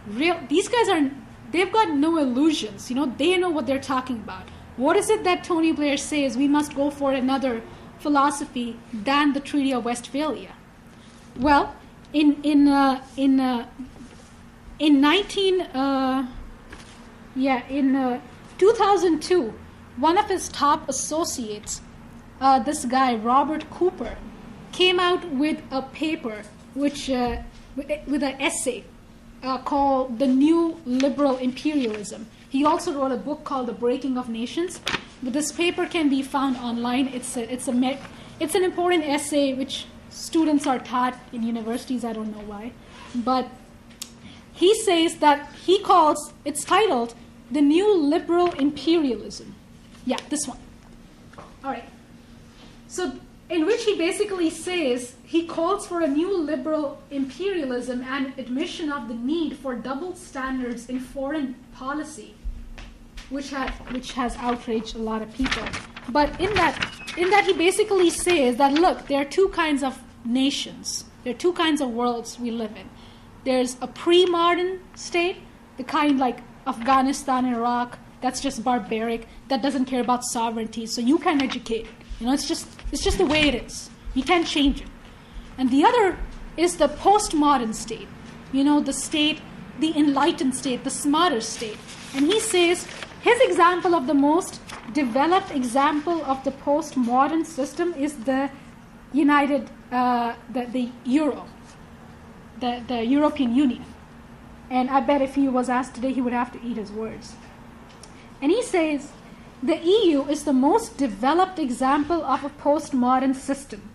they've got no illusions. They know what they're talking about. What is it that Tony Blair says? We must go for another philosophy than the Treaty of Westphalia. Well, in 2002, one of his top associates, this guy Robert Cooper, came out with a paper with an essay called "The New Liberal Imperialism." He also wrote a book called "The Breaking of Nations." But this paper can be found online. It's an important essay which students are taught in universities. I don't know why, but he says that it's titled "The New Liberal Imperialism," Yeah, this one. All right. So in which he basically says he calls for a new liberal imperialism and admission of the need for double standards in foreign policy, which has outraged a lot of people. But in that he basically says that, look, there are two kinds of nations. There are two kinds of worlds we live in. There's a pre-modern state, the kind like Afghanistan and Iraq, that's just barbaric, that doesn't care about sovereignty, so you can't educate it. It's just the way it is. You can't change it. And the other is the postmodern state. The state, the enlightened state, the smarter state. And he says his example of the most developed example of the postmodern system is the the Euro, the European Union. And I bet if he was asked today, he would have to eat his words. And he says, the EU is the most developed example of a postmodern system.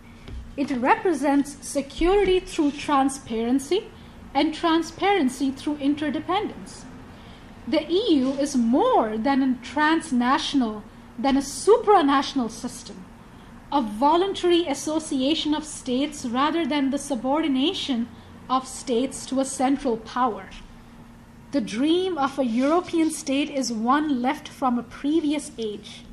It represents security through transparency and transparency through interdependence. The EU is more than a transnational, than a supranational system, a voluntary association of states rather than the subordination of states to a central power. The dream of a European state is one left from a previous age.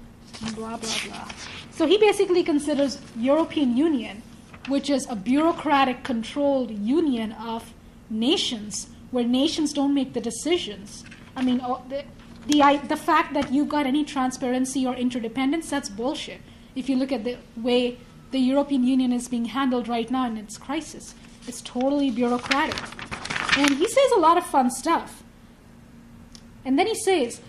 Blah, blah, blah. So he basically considers European Union, which is a bureaucratic controlled union of nations, where nations don't make the decisions. I mean, the fact that you've got any transparency or interdependence, that's bullshit. If you look at the way the European Union is being handled right now in its crisis, it's totally bureaucratic. And he says a lot of fun stuff. And then he says,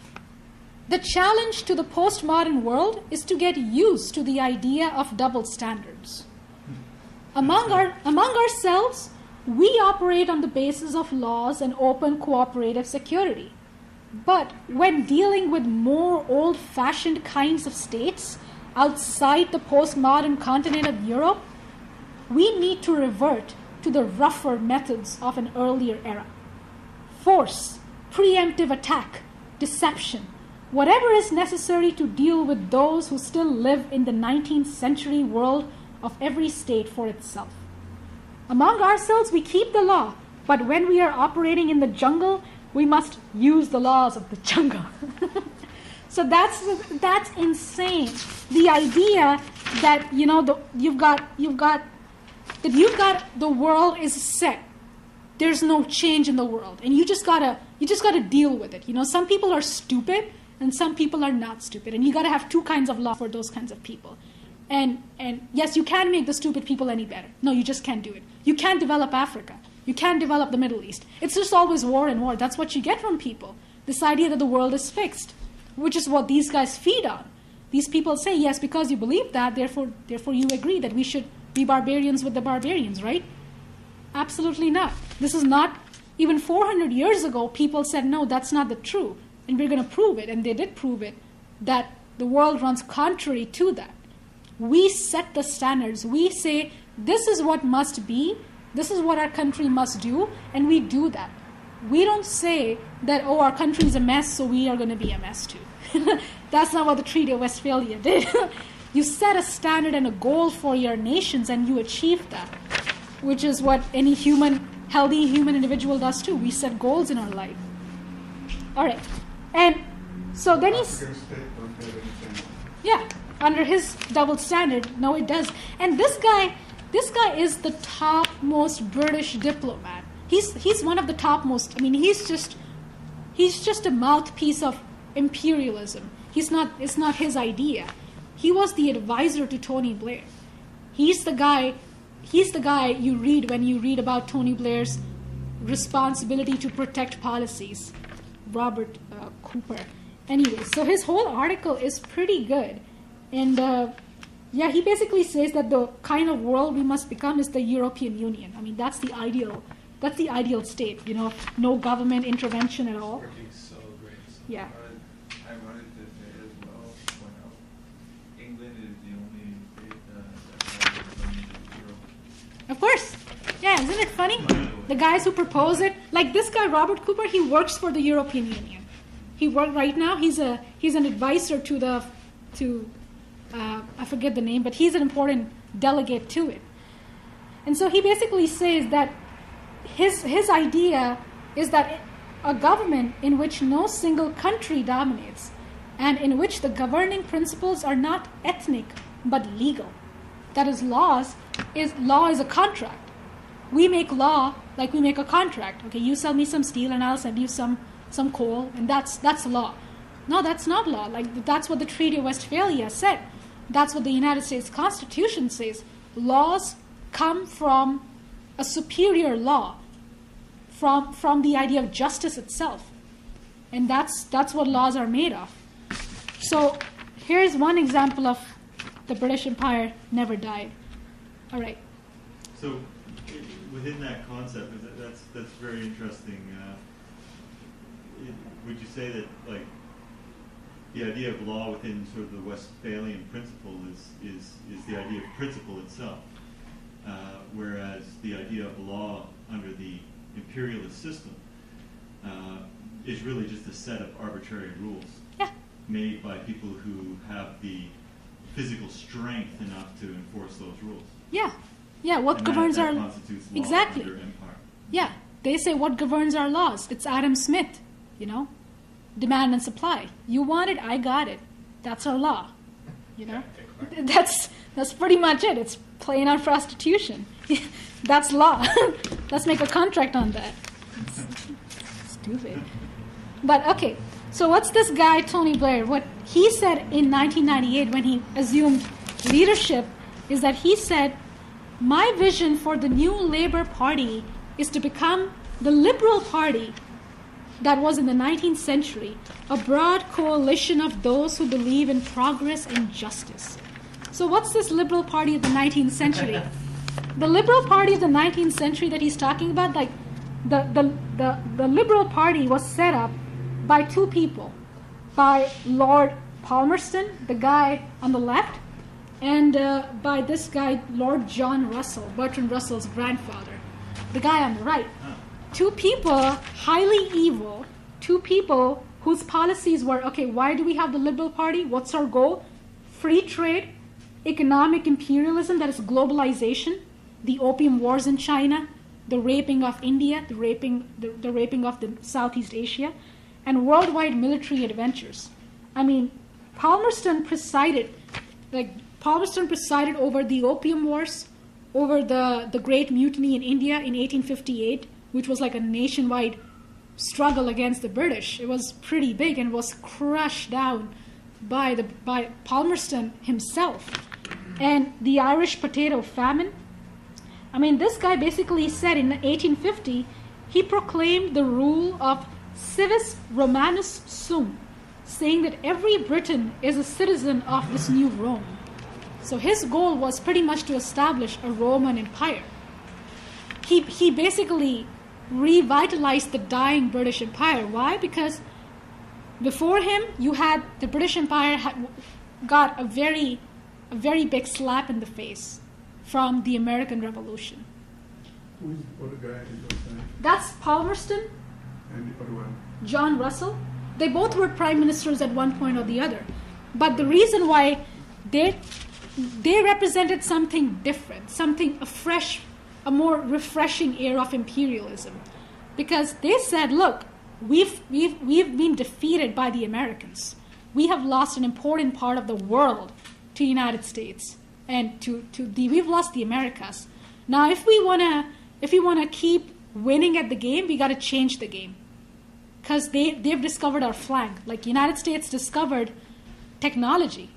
the challenge to the postmodern world is to get used to the idea of double standards. Among ourselves, we operate on the basis of laws and open cooperative security. But when dealing with more old-fashioned kinds of states outside the postmodern continent of Europe, we need to revert to the rougher methods of an earlier era. Force, preemptive attack, deception, whatever is necessary to deal with those who still live in the 19th century world of every state for itself. Among ourselves, we keep the law, but when we are operating in the jungle, we must use the laws of the jungle. So that's insane. The idea that you've got the world is set. There's no change in the world, and you just gotta deal with it. Some people are stupid, and some people are not stupid, and you gotta have two kinds of law for those kinds of people. And yes, you can make the stupid people any better. No, you just can't do it. You can't develop Africa. You can't develop the Middle East. It's just always war and war. That's what you get from people. This idea that the world is fixed, which is what these guys feed on. These people say, yes, because you believe that, therefore you agree that we should be barbarians with the barbarians, right? Absolutely not. This is not, even 400 years ago, people said, no, that's not the truth, and we're going to prove it, and they did prove it, that the world runs contrary to that. We set the standards. We say, this is what must be, this is what our country must do, and we do that. We don't say that, oh, our country is a mess, so we are going to be a mess too. That's not what the Treaty of Westphalia did. You set a standard and a goal for your nations, and you achieve that, which is what any healthy human individual does too. We set goals in our life. All right. And so then he's... Yeah, under his double standard, no, it does. And this guy is the topmost British diplomat. He's one of the topmost. I mean, he's just a mouthpiece of imperialism. It's not his idea. He was the advisor to Tony Blair. He's the guy you read when you read about Tony Blair's responsibility to protect policies. Robert Cooper. Anyway, so his whole article is pretty good. And he basically says that the kind of world we must become is the European Union. I mean, that's the ideal state, no government intervention at all. Working so great. Yeah. I wanted to say as well, point out, England is the only state that has the euro. Of course. Yeah, isn't it funny? The guys who propose it, like this guy, Robert Cooper, he works for the European Union. He works right now, he's an advisor to the I forget the name, but he's an important delegate to it. And so he basically says that his idea is that a government in which no single country dominates and in which the governing principles are not ethnic but legal. That is, law is a contract. We make law like we make a contract. Okay, you sell me some steel and I'll send you some coal, and that's law. No, that's not law. Like, that's what the Treaty of Westphalia said. That's what the United States Constitution says. Laws come from a superior law, from the idea of justice itself. And that's what laws are made of. So here's one example of the British Empire never died. All right. So within that concept, that's very interesting. Would you say that, like, the idea of law within sort of the Westphalian principle is the idea of principle itself, whereas the idea of law under the imperialist system is really just a set of arbitrary rules made by people who have the physical strength enough to enforce those rules. Yeah. What and governs that our constitutes law exactly? under empire. Yeah, they say what governs our laws. It's Adam Smith, demand and supply. You want it, I got it. That's our law. That's pretty much it. It's plain out prostitution. That's law. Let's make a contract on that. It's stupid. But okay, so what's this guy Tony Blair? What he said in 1998 when he assumed leadership is that he said, my vision for the new Labour Party is to become the Liberal Party that was in the 19th century, a broad coalition of those who believe in progress and justice. So what's this Liberal Party of the 19th century? The Liberal Party of the 19th century that he's talking about, like the Liberal Party was set up by two people, by Lord Palmerston, the guy on the left, and by this guy, Lord John Russell, Bertrand Russell's grandfather, the guy on the right. Two people, highly evil, two people whose policies were, okay, why do we have the Liberal Party? What's our goal? Free trade, economic imperialism, that is globalization, the opium wars in China, the raping of India, the raping of the Southeast Asia, and worldwide military adventures. I mean, Palmerston presided over the opium wars, over the Great Mutiny in India in 1858, which was like a nationwide struggle against the British. It was pretty big and was crushed down by Palmerston himself. And the Irish potato famine. I mean, this guy basically said in 1850, he proclaimed the rule of civis Romanus sum, saying that every Briton is a citizen of this new Rome. So his goal was pretty much to establish a Roman Empire. He basically revitalized the dying British Empire. Why? Because before him, you had the British Empire got a very big slap in the face from the American Revolution. Who's the other guy you just saying? That's Palmerston. And the other one? John Russell. They both were prime ministers at one point or the other. But the reason why they represented something different, something fresh, a more refreshing era of imperialism, because they said, look, we've been defeated by the Americans. We have lost an important part of the world to the United States, and we've lost the Americas. Now, if we wanna keep winning at the game, we got to change the game, because they've discovered our flank. Like, United States discovered technology,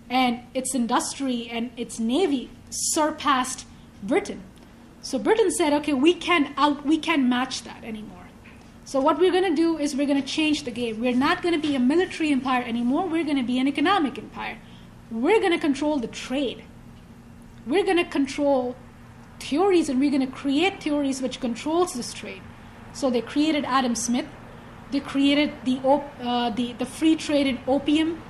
and its industry and its navy surpassed Britain. So Britain said, okay, we can't match that anymore. So what we're going to do is we're going to change the game. We're not going to be a military empire anymore. We're going to be an economic empire. We're going to control the trade. We're going to control theories, and we're going to create theories which controls this trade. So they created Adam Smith. They created the free trade in opium,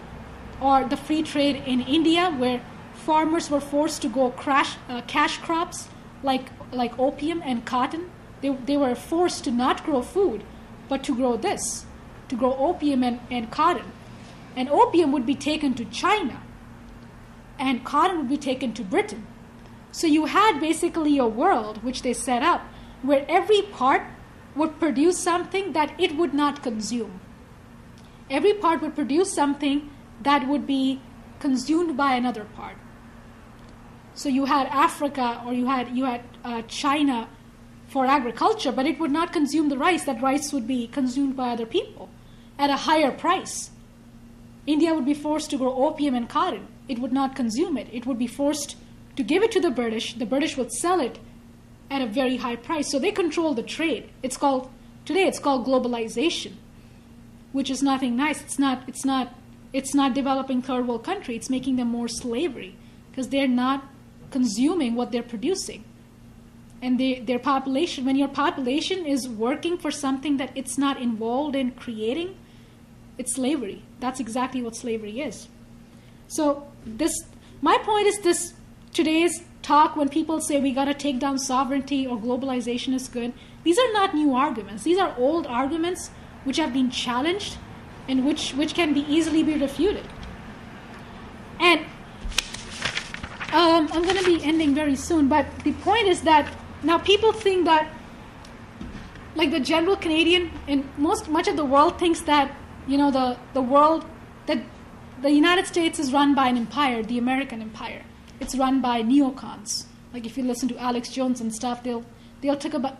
or the free trade in India, where farmers were forced to go cash crops like opium and cotton. They were forced to not grow food, but to grow opium and cotton. And opium would be taken to China, and cotton would be taken to Britain. So you had basically a world which they set up where every part would produce something that it would not consume. Every part would produce something that would be consumed by another part. So you had Africa, or you had China for agriculture, but it would not consume the rice. That rice would be consumed by other people at a higher price. India would be forced to grow opium and cotton. It would not consume it. It would be forced to give it to the British. The British would sell it at a very high price. So they control the trade. Today it's called globalization, which is nothing nice. It's not developing third world country. It's making them more slavery because they're not consuming what they're producing. And their population, when your population is working for something that it's not involved in creating, it's slavery. That's exactly what slavery is. So my point is this: today's talk, when people say we got to take down sovereignty or globalization is good, these are not new arguments. These are old arguments which have been challenged and which can be easily be refuted. And I'm going to be ending very soon, but the point is that now people think that, like the general Canadian and much of the world thinks that, the world, that the United States is run by an empire, the American empire. It's run by neocons. Like if you listen to Alex Jones and stuff, they'll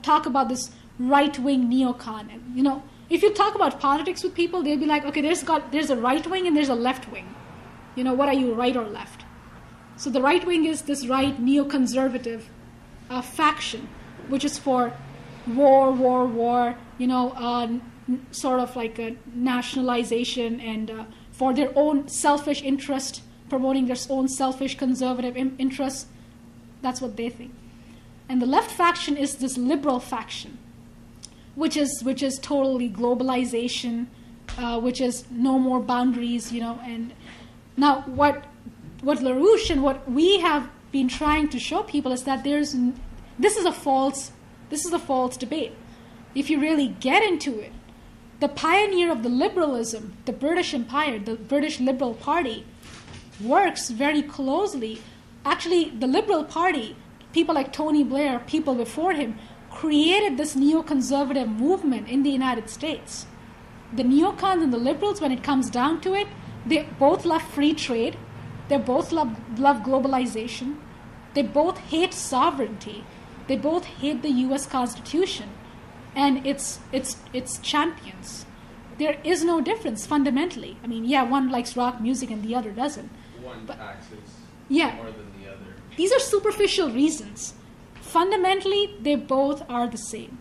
talk about this right-wing neocon. And, if you talk about politics with people, they'll be like, okay, there's a right wing and there's a left wing. What are you, right or left? So the right wing is this right neoconservative faction, which is for war, sort of like a nationalization and for their own selfish interest, promoting their own selfish conservative interests. That's what they think. And the left faction is this liberal faction, which is totally globalization, which is no more boundaries, And now what LaRouche and what we have been trying to show people is that this is a false debate. If you really get into it, the pioneer of the liberalism, the British Empire, the British Liberal Party, works very closely. Actually, the Liberal Party, people like Tony Blair, people before him, created this neoconservative movement in the United States. The neocons and the liberals, when it comes down to it, they both love free trade. They both love globalization. They both hate sovereignty. They both hate the U.S. Constitution and its champions. There is no difference fundamentally. I mean, one likes rock music and the other doesn't. One taxes more than the other. These are superficial reasons. Fundamentally, they both are the same.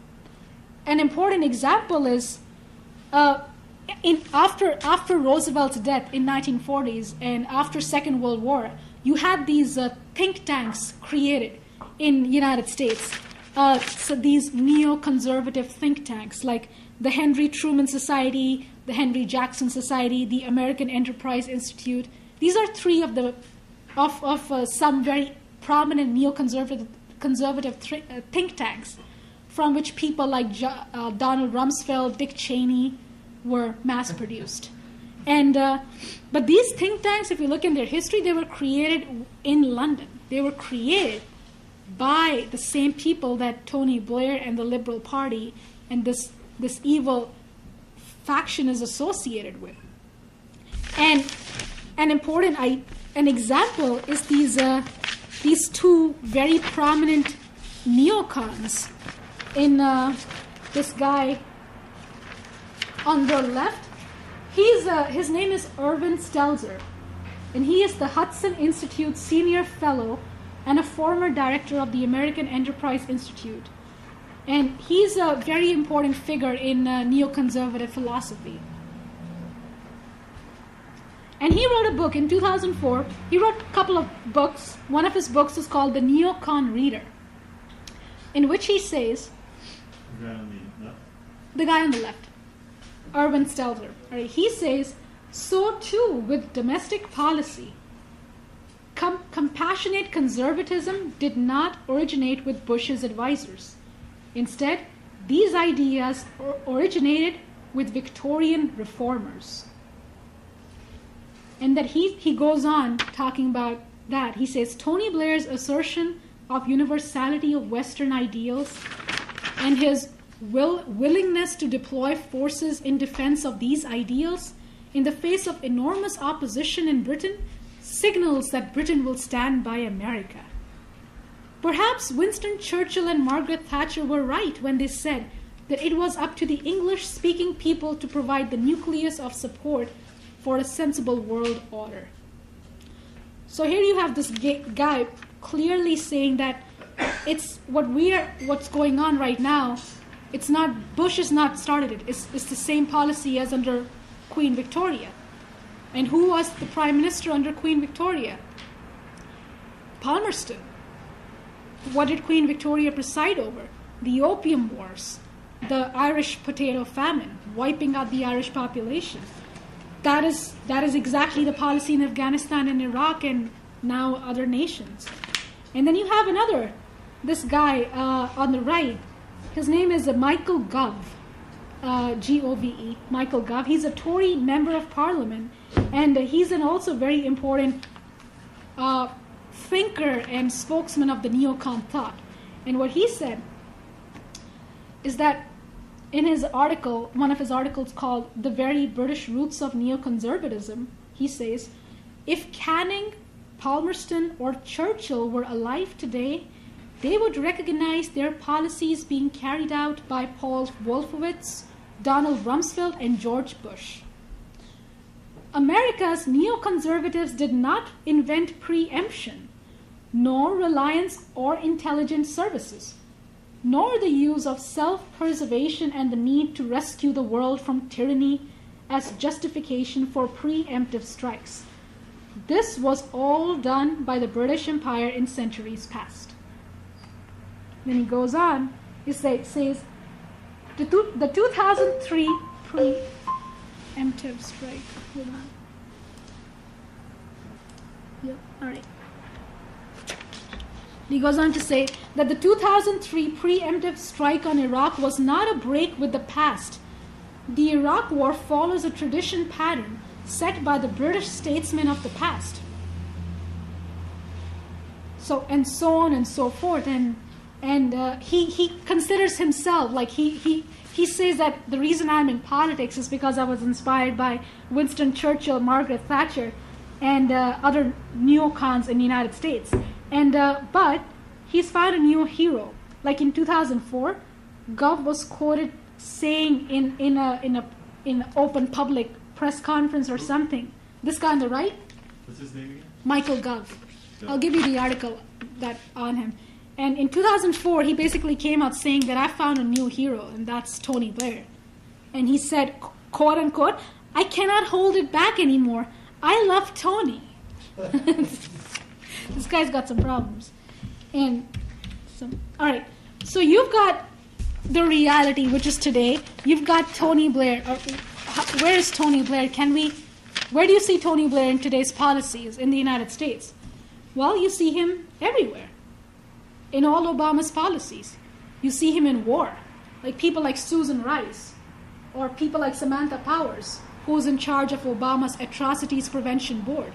An important example is after Roosevelt's death in 1940s and after Second World War, you had these think tanks created in the United States. So these neoconservative think tanks like the Henry Truman Society, the Henry Jackson Society, the American Enterprise Institute. These are three of some very prominent neoconservative think tanks from which people like Donald Rumsfeld, Dick Cheney were mass-produced. And but these think tanks, if you look in their history, they were created in London. They were created by the same people that Tony Blair and the Liberal Party and this evil faction is associated with. And an example is these two very prominent neocons in this guy on the left. His name is Irvin Stelzer, and he is the Hudson Institute Senior Fellow and a former director of the American Enterprise Institute. And he's a very important figure in neoconservative philosophy. And he wrote a book in 2004. He wrote a couple of books. One of his books is called The Neocon Reader, in which he says, the guy on the left, Irvin Stelzer, right, he says, so too with domestic policy. Compassionate conservatism did not originate with Bush's advisors. Instead, these ideas originated with Victorian reformers. And that he goes on talking about that. He says, Tony Blair's assertion of universality of Western ideals and his willingness to deploy forces in defense of these ideals in the face of enormous opposition in Britain signals that Britain will stand by America. Perhaps Winston Churchill and Margaret Thatcher were right when they said that it was up to the English-speaking people to provide the nucleus of support for a sensible world order. So here you have this guy clearly saying that it's what's going on right now. It's not, Bush has not started it. It's the same policy as under Queen Victoria. And who was the prime minister under Queen Victoria? Palmerston. What did Queen Victoria preside over? The Opium Wars, the Irish potato famine, wiping out the Irish population. That is exactly the policy in Afghanistan and Iraq and now other nations. And then you have this guy on the right. His name is Michael Gove, G-O-V-E, Michael Gove. He's a Tory member of Parliament, and he's an also very important thinker and spokesman of the neocon thought. And what he said is that in his article, one of his articles called The Very British Roots of Neoconservatism, he says, if Canning, Palmerston, or Churchill were alive today, they would recognize their policies being carried out by Paul Wolfowitz, Donald Rumsfeld, and George Bush. America's neoconservatives did not invent preemption, nor reliance or intelligence services, nor the use of self-preservation and the need to rescue the world from tyranny as justification for preemptive strikes. This was all done by the British Empire in centuries past. Then he goes on, he says, the 2003 preemptive strike. Hold on. Yep, all right. He goes on to say that the 2003 preemptive strike on Iraq was not a break with the past. The Iraq War follows a tradition pattern set by the British statesmen of the past. So on and so forth. And he considers himself, like he says that the reason I'm in politics is because I was inspired by Winston Churchill, Margaret Thatcher, and other neocons in the United States. And but he's found a new hero. Like in 2004, Gove was quoted saying in an open public press conference or something. This guy on the right. What's his name again? Michael Gove. I'll give you the article that on him. And in 2004, he basically came out saying that I found a new hero, and that's Tony Blair. And he said, quote unquote, I cannot hold it back anymore. I love Tony. This guy's got some problems. And all right, so you've got the reality, which is today. You've got Tony Blair. Where is Tony Blair? Where do you see Tony Blair in today's policies in the United States? Well, you see him everywhere. In all Obama's policies. You see him in war. Like people like Susan Rice, or people like Samantha Powers, who's in charge of Obama's Atrocities Prevention Board,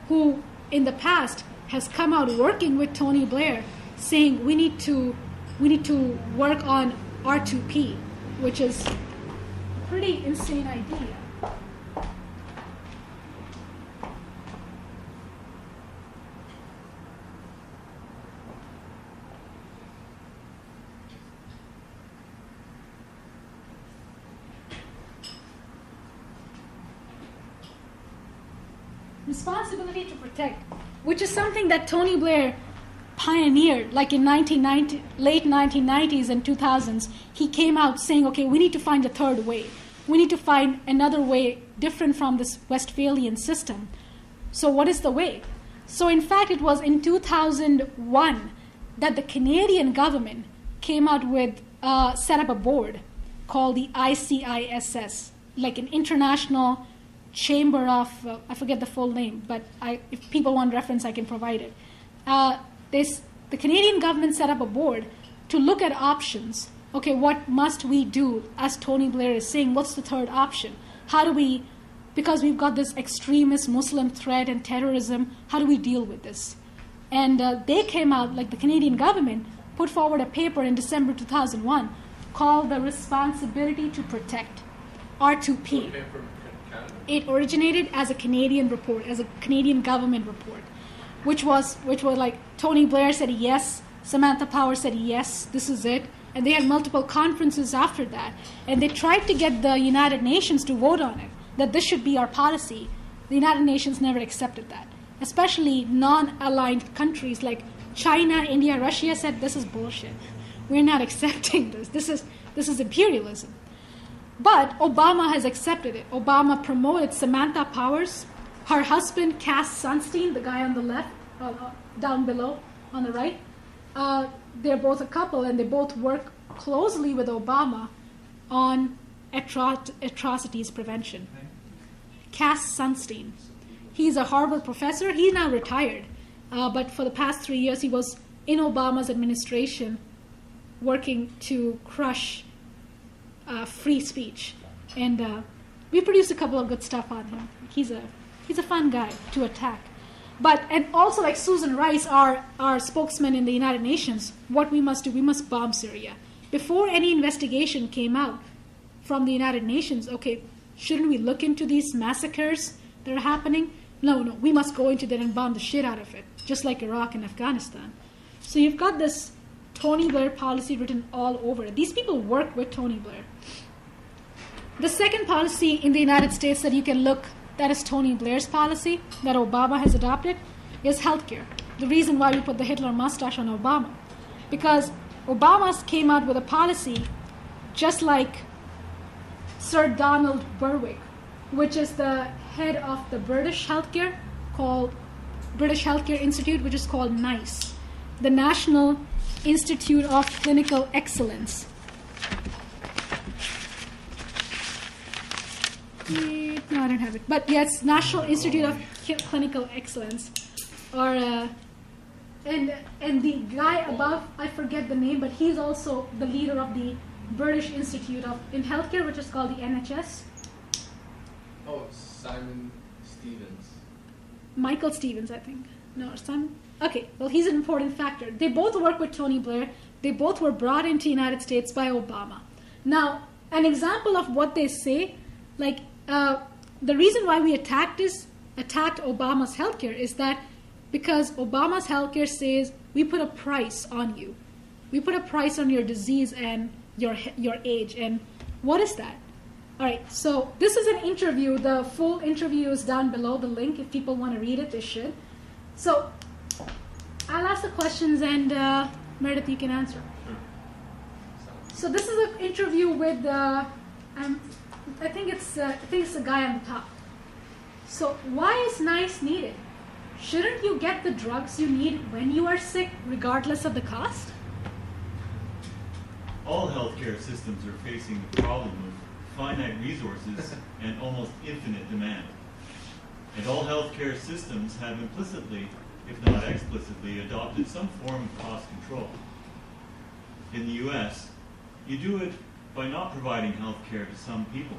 who in the past has come out working with Tony Blair, saying we need to work on R2P, which is a pretty insane idea. Responsibility to protect, which is something that Tony Blair pioneered, like in late 1990s and 2000s. He came out saying, okay, we need to find a third way. We need to find another way different from this Westphalian system. So what is the way? So in fact, it was in 2001 that the Canadian government came out with, set up a board called the ICISS, like an international chamber of, I forget the full name, but if people want reference, I can provide it. The Canadian government set up a board to look at options. Okay, what must we do? As Tony Blair is saying, what's the third option? How do we because we've got this extremist Muslim threat and terrorism. How do we deal with this? And they came out, like the Canadian government, put forward a paper in December 2001 called The Responsibility to Protect, R2P. It originated as a Canadian report, as a Canadian government report, which was like Tony Blair said yes, Samantha Power said yes, this is it. And they had multiple conferences after that. And they tried to get the United Nations to vote on it, that this should be our policy. The United Nations never accepted that. Especially non-aligned countries like China, India, Russia said this is bullshit. We're not accepting this. This is imperialism. But Obama has accepted it. Obama promoted Samantha Powers, her husband Cass Sunstein, the guy on the left, down below on the right. They're both a couple, and they both work closely with Obama on atrocities prevention. Cass Sunstein. He's a Harvard professor. He's now retired. But for the past 3 years, he was in Obama's administration working to crush free speech. And we produced a couple of good stuff on him. He's a fun guy to attack. And also like Susan Rice, our spokesman in the United Nations, what we must do, we must bomb Syria. Before any investigation came out from the United Nations, okay, shouldn't we look into these massacres that are happening? No, we must go into that and bomb the shit out of it, just like Iraq and Afghanistan. So you've got this Tony Blair policy written all over it. These people work with Tony Blair. The second policy in the United States that you can look, that is Tony Blair's policy, that Obama has adopted, is healthcare. The reason why we put the Hitler mustache on Obama. Because Obama came out with a policy just like Sir Donald Berwick, which is the head of the British Healthcare Institute, which is called NICE, the National Institute of Clinical Excellence. No, I don't have it. But yes, National Institute of Clinical Excellence. And the guy above, I forget the name, but he's also the leader of the British Institute in Healthcare, which is called the NHS. Oh, Simon Stevens. Michael Stevens, I think. No, Simon. Okay, well, he's an important factor. They both work with Tony Blair. They both were brought into the United States by Obama. Now, an example of what they say, like the reason why we attacked Obama's healthcare is that because Obama's healthcare says we put a price on you. We put a price on your disease and your age. And what is that? All right, so this is an interview. The full interview is down below the link. If people want to read it, they should. So I'll ask the questions, and Meredith, you can answer. Sure. So this is an interview with I think it's the guy on the top. So why is NICE needed? Shouldn't you get the drugs you need when you are sick, regardless of the cost? All healthcare systems are facing the problem of finite resources and almost infinite demand. And all healthcare systems have implicitly, if not explicitly, adopted some form of cost control. In the US, you do it by not providing healthcare to some people.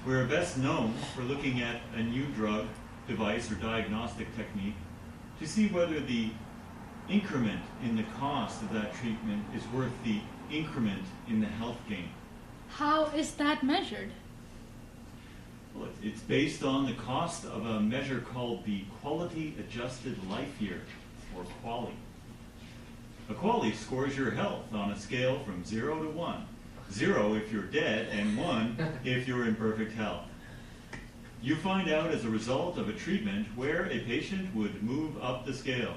We're best known for looking at a new drug, device, or diagnostic technique to see whether the increment in the cost of that treatment is worth the increment in the health gain. How is that measured? Well, it's based on the cost of a measure called the Quality Adjusted Life Year, or QALY. A QALY scores your health on a scale from 0 to 1. 0 if you're dead, and 1 if you're in perfect health. You find out as a result of a treatment where a patient would move up the scale.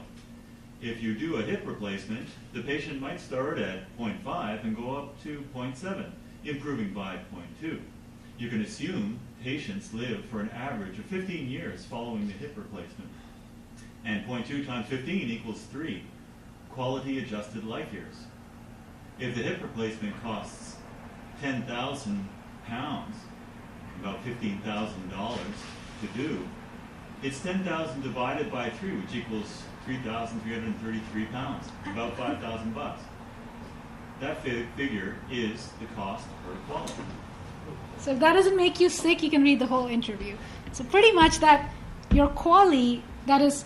If you do a hip replacement, the patient might start at 0.5 and go up to 0.7, improving by 0.2. You can assume patients live for an average of 15 years following the hip replacement. And 0.2 times 15 equals 3, quality adjusted life years. If the hip replacement costs £10,000, about $15,000 to do, it's 10,000 divided by 3, which equals 3,333 pounds, about 5,000 bucks. That figure is the cost per quality. So if that doesn't make you sick, you can read the whole interview. So pretty much that your quality, that is,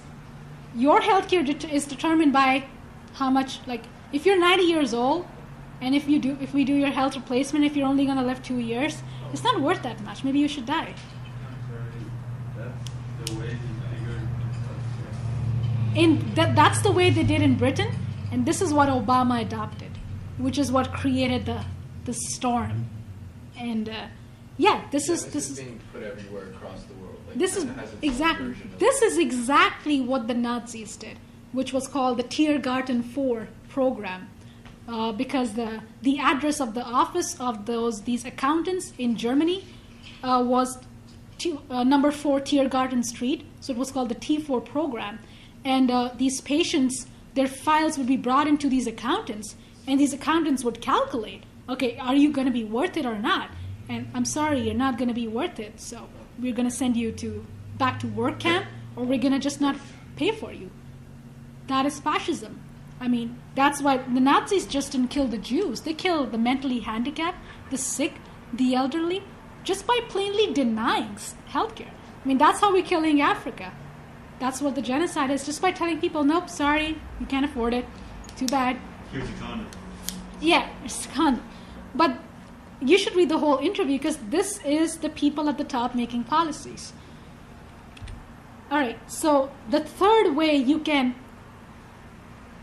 your healthcare is determined by how much, like, if you're 90 years old, and if we do your health replacement, if you're only going to live 2 years, it's not worth that much. Maybe you should die. That's the way they figured That's the way they did in Britain, and this is what Obama adopted, which is what created the storm. And this is being put everywhere across the world. Like, this is China has its own exactly version of this is exactly what the Nazis did, which was called the Tiergarten 4 program, because the address of the office of these accountants in Germany was number 4 Tiergarten Street, so it was called the T4 program, and these patients, their files would be brought into these accountants, and these accountants would calculate, okay, are you going to be worth it or not? And I'm sorry, you're not going to be worth it, so we're going to send you back to work camp, or we're going to just not pay for you. That is fascism. I mean, that's why the Nazis just didn't kill the Jews. They killed the mentally handicapped, the sick, the elderly, just by plainly denying healthcare. I mean, that's how we're killing Africa. That's what the genocide is, just by telling people, nope, sorry, you can't afford it. Too bad. Here's a condom. Yeah, it's a condom. But you should read the whole interview, because this is the people at the top making policies. All right, so the third way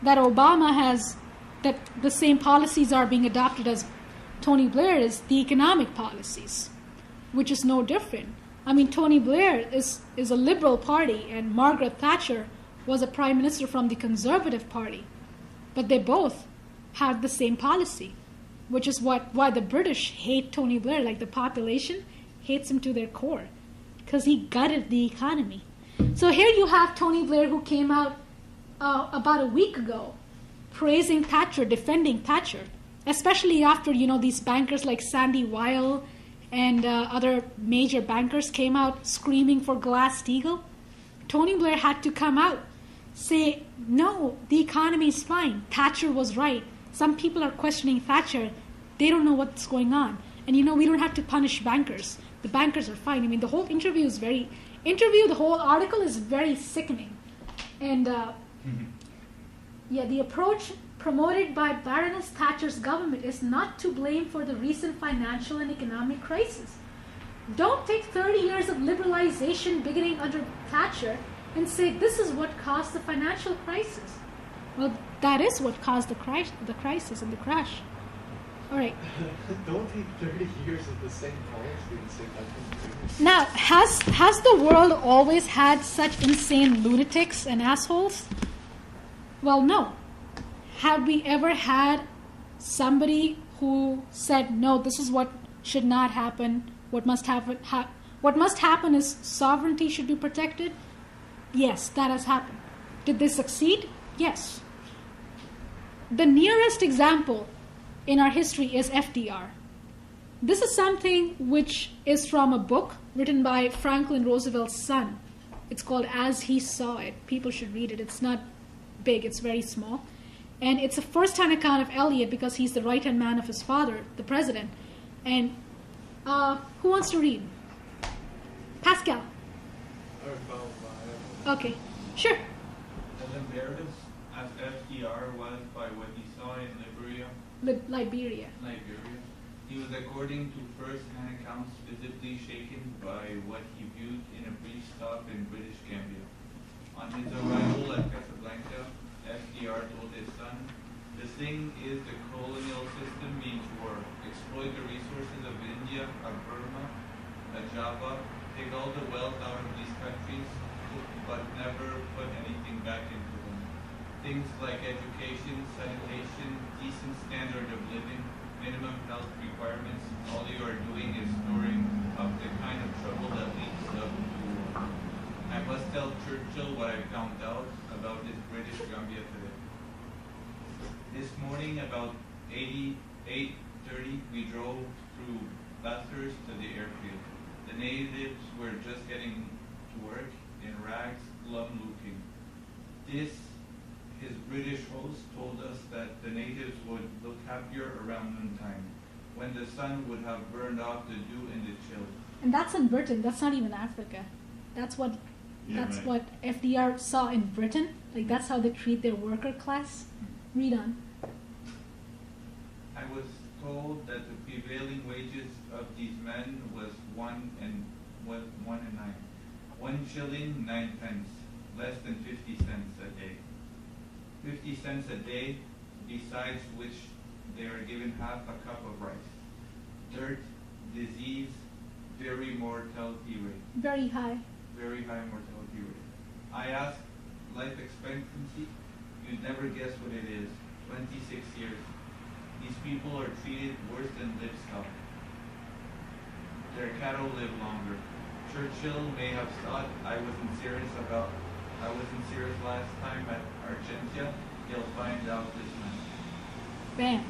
that Obama has, that the same policies are being adopted as Tony Blair, is the economic policies, which is no different. I mean, Tony Blair is a liberal party, and Margaret Thatcher was a prime minister from the Conservative Party. But they both had the same policy, which is why the British hate Tony Blair. Like, the population hates him to their core, because he gutted the economy. So here you have Tony Blair, who came out about a week ago praising Thatcher, defending Thatcher, especially after, these bankers like Sandy Weil and other major bankers came out screaming for Glass-Steagall. Tony Blair had to come out, say, no, the economy is fine. Thatcher was right. Some people are questioning Thatcher. They don't know what's going on. And, we don't have to punish bankers. The bankers are fine. I mean, the whole the whole article is very sickening. And, the approach promoted by Baroness Thatcher's government is not to blame for the recent financial and economic crisis. Don't take 30 years of liberalization beginning under Thatcher and say this is what caused the financial crisis. Well, that is what caused the crisis and the crash. All right. Don't take 30 years of the same policy and say that. Now, has the world always had such insane lunatics and assholes? Well, no. Have we ever had somebody who said, no, this is what should not happen, what must happen is sovereignty should be protected? Yes, that has happened. Did they succeed? Yes. The nearest example in our history is FDR. This is something which is from a book written by Franklin Roosevelt's son. It's called As He Saw It. People should read it. It's not big, it's very small. And it's a first-hand account of Eliot because he's the right-hand man of his father, the president. And who wants to read? Pascal. Okay, sure. As embarrassed as FDR was by what he saw in Liberia. He was, according to first-hand accounts, visibly shaken by what he viewed in a brief stop in British Gambia. On his arrival at Casablanca, FDR told his son, "The thing is the colonial system means war. Exploit the resources of India, of Burma, of Java, take all the wealth out of these countries, but never put anything back into them. Things like education, sanitation, decent standard of living, minimum health requirements, all you are doing is storing up the kind of trouble that leads up to war. I must tell Churchill what I found out about this British Gambia today. This morning, about 8:30, we drove through Bathurst to the airfield. The natives were just getting to work in rags, glum-looking. His British host told us that the natives would look happier around noontime. when the sun would have burned off the dew in the chill. And that's in Britain. That's not even Africa. That's what what FDR saw in Britain. Like that's how they treat their worker class. Read on. I was told that the prevailing wages of these men was 1 and 9. 1 shilling 9 pence, less than 50 cents a day. 50 cents a day, besides which they are given half a cup of rice. Dirt, disease, very mortality rate. Very high. Very high mortality rate. I asked life expectancy. You'd never guess what it is. 26 years. These people are treated worse than livestock. Their cattle live longer. Churchill may have thought I wasn't serious last time at Argentia. He'll find out this time. Bam.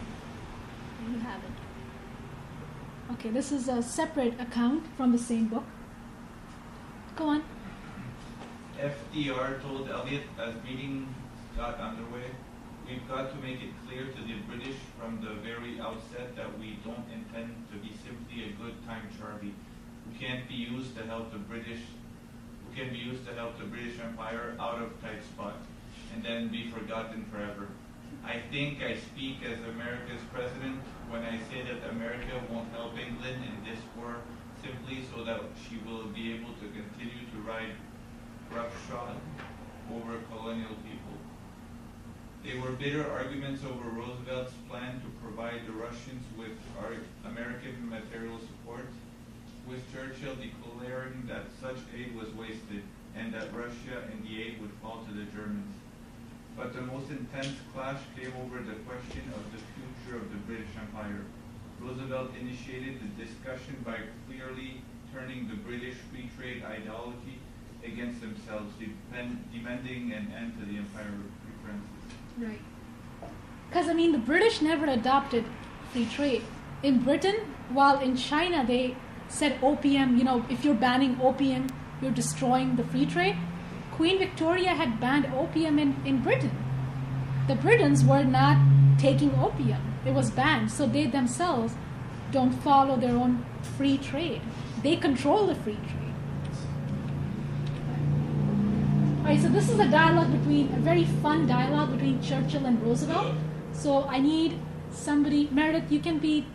There you have it. Okay, this is a separate account from the same book. Go on. FDR told Elliot as meetings got underway, we've got to make it clear to the British from the very outset that we don't intend to be simply a good time Charlie who can't be used to help the British Empire out of tight spot and then be forgotten forever. I think I speak as America's president when I say that America won't help England in this war simply so that she will be able to continue to ride roughshod over colonial people. They were bitter arguments over Roosevelt's plan to provide the Russians with our American material support, with Churchill declaring that such aid was wasted and that Russia and the aid would fall to the Germans. But the most intense clash came over the question of the future of the British Empire. Roosevelt initiated the discussion by clearly turning the British free trade ideology against themselves, demanding an end to the empire preferences. Right. Because, I mean, the British never adopted free trade. In Britain, while in China they said opium, if you're banning opium, you're destroying the free trade. Queen Victoria had banned opium in Britain. The Britons were not taking opium. It was banned. So they themselves don't follow their own free trade. They control the free trade. All right, so this is a very fun dialogue between Churchill and Roosevelt. So I need somebody, Meredith, you can be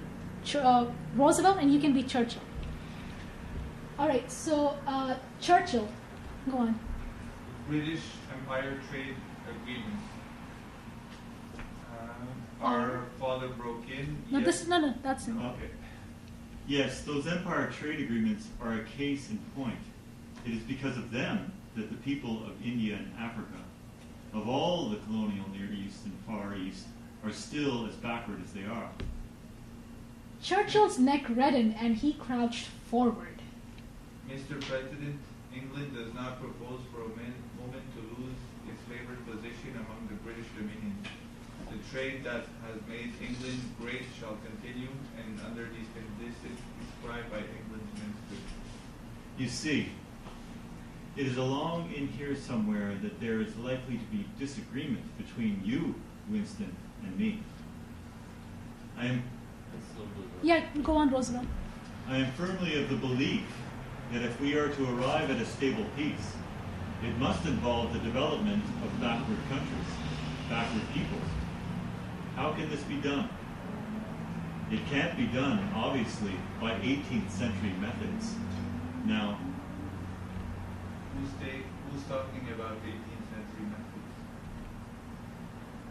Roosevelt and you can be Churchill. All right, so Churchill, go on. British Empire trade agreements. Our father broke in. No, yes. That's it. Okay. Yes, those empire trade agreements are a case in point. It is because of them that the people of India and Africa, of all the colonial Near East and Far East, are still as backward as they are. Churchill's neck reddened and he crouched forward. Mr. President, England does not propose for a moment to lose its favored position among the British dominions. The trade that has made England great shall continue, and under these conditions prescribed by England's ministers. You see, it is along in here somewhere that there is likely to be disagreement between you, Winston, and me. Yeah, go on, Roosevelt. I am firmly of the belief that if we are to arrive at a stable peace, it must involve the development of backward countries, backward peoples. How can this be done? It can't be done, obviously, by 18th century methods. Now, who's talking about 18th century methods?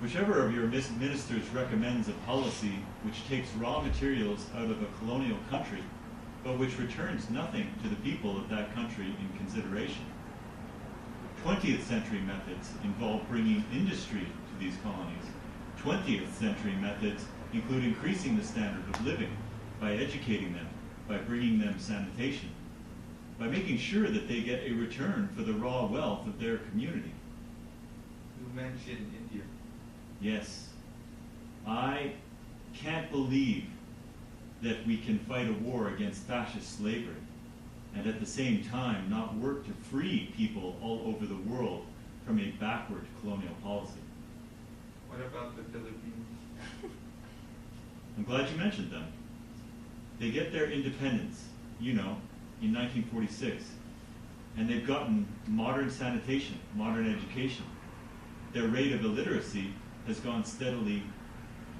whichever of your ministers recommends a policy which takes raw materials out of a colonial country, but which returns nothing to the people of that country in consideration. 20th century methods involve bringing industry to these colonies. 20th century methods include increasing the standard of living by educating them, by bringing them sanitation, by making sure that they get a return for the raw wealth of their community. You mentioned India. Yes, I can't believe that we can fight a war against fascist slavery and at the same time not work to free people all over the world from a backward colonial policy. What about the Philippines? I'm glad you mentioned them. They get their independence, in 1946, and they've gotten modern sanitation, modern education. Their rate of illiteracy has gone steadily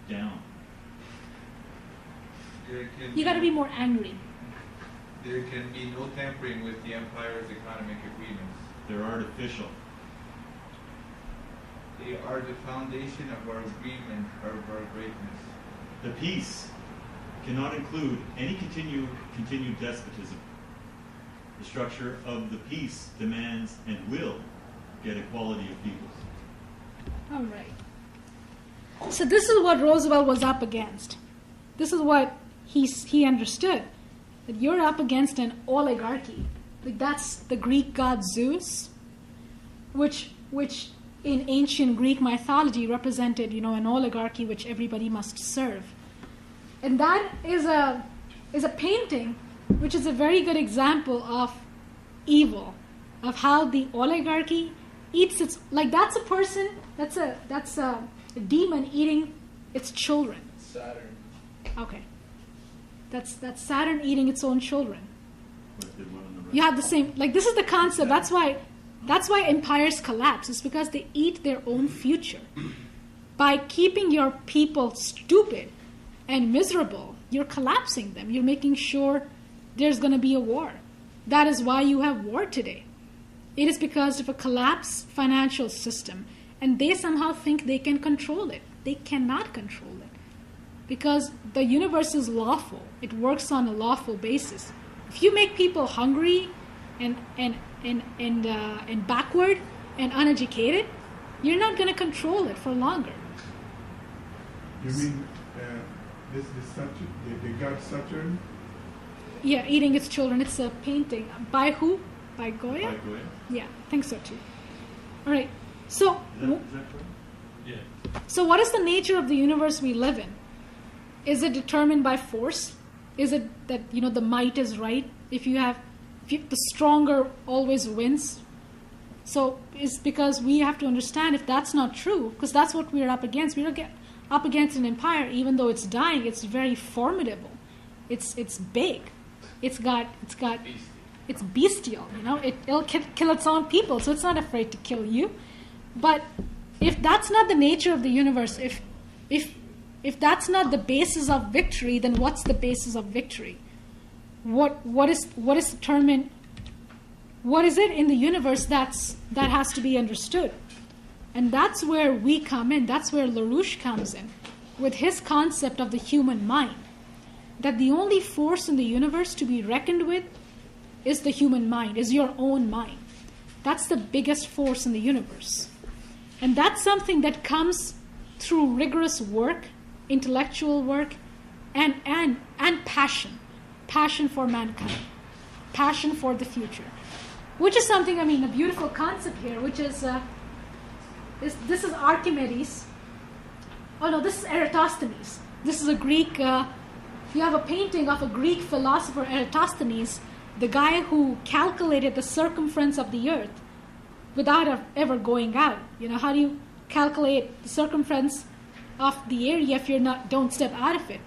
down. You got to be more angry. There can be no tampering with the empire's economic agreements. They're artificial. They are the foundation of our agreement, of our greatness. The peace cannot include any continued despotism. The structure of the peace demands and will get equality of peoples. All right. So this is what Roosevelt was up against. This is what he understood, that you're up against an oligarchy. Like that's the Greek god Zeus, which in ancient Greek mythology represented, an oligarchy which everybody must serve. And that is a painting which is a very good example of evil, of how the oligarchy eats its, like that's a person, that's a demon eating its children. Saturn. Okay. That's Saturn eating its own children. But they want on the right. You have the same, like this is the concept. That's why empires collapse. It's because they eat their own future. By keeping your people stupid and miserable, you're collapsing them. You're making sure there's going to be a war. That is why you have war today. It is because of a collapsed financial system, and they somehow think they can control it. They cannot control it. Because the universe is lawful. It works on a lawful basis. If you make people hungry and backward and uneducated, you're not going to control it for longer. You mean this the god Saturn? Yeah, eating its children. It's a painting. By who? By Goya? By Goya? Yeah, I think so too. All right. So, Is that correct? Yeah. so what is the nature of the universe we live in? Is it determined by force? Is it that the might is right? If the stronger always wins. So it's because we have to understand if that's not true, because that's what we're up against. We're up against an empire, even though it's dying. It's very formidable. It's big. It's bestial. It'll kill its own people, so it's not afraid to kill you. But if that's not the nature of the universe, if that's not the basis of victory, then what's the basis of victory? What is determined? What is it in the universe that has to be understood? And that's where we come in. That's where LaRouche comes in with his concept of the human mind. That the only force in the universe to be reckoned with is the human mind, is your own mind. That's the biggest force in the universe. And that's something that comes through rigorous work, intellectual work, and passion. Passion for mankind. Passion for the future. Which is something, a beautiful concept here, which is, this is Archimedes. Oh no, this is Eratosthenes. This is a Greek, you have a painting of a Greek philosopher, Eratosthenes, the guy who calculated the circumference of the earth without ever going out. How do you calculate the circumference of the area if don't step out of it?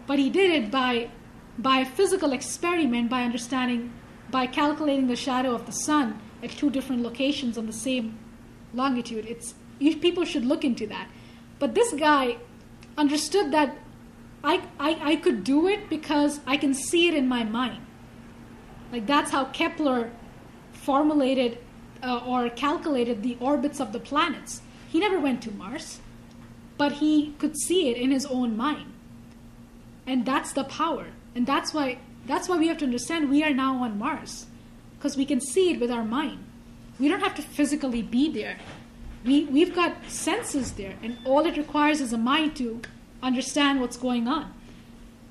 But he did it by physical experiment, by calculating the shadow of the sun at two different locations on the same longitude. People should look into that. But this guy understood that I could do it because I can see it in my mind. Like that's how Kepler formulated or calculated the orbits of the planets. He never went to Mars, but he could see it in his own mind. And that's the power. And that's why we have to understand we are now on Mars, because we can see it with our mind. We don't have to physically be there. We've got senses there, and all it requires is a mind to understand what's going on,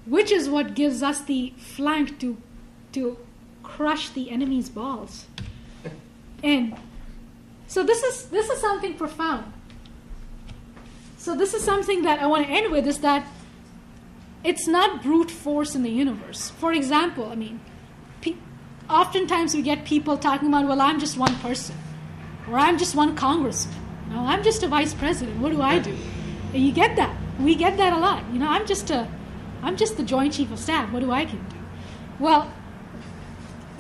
which is what gives us the flank to crush the enemy's balls. And so this is something profound. So this is something that I want to end with, is that it's not brute force in the universe. For example, oftentimes we get people talking about, well, I'm just one person, or I'm just one congressman. I'm just a vice president. What do I do? And you get that. We get that a lot. I'm I'm just the Joint Chief of Staff. What do I can do? Well,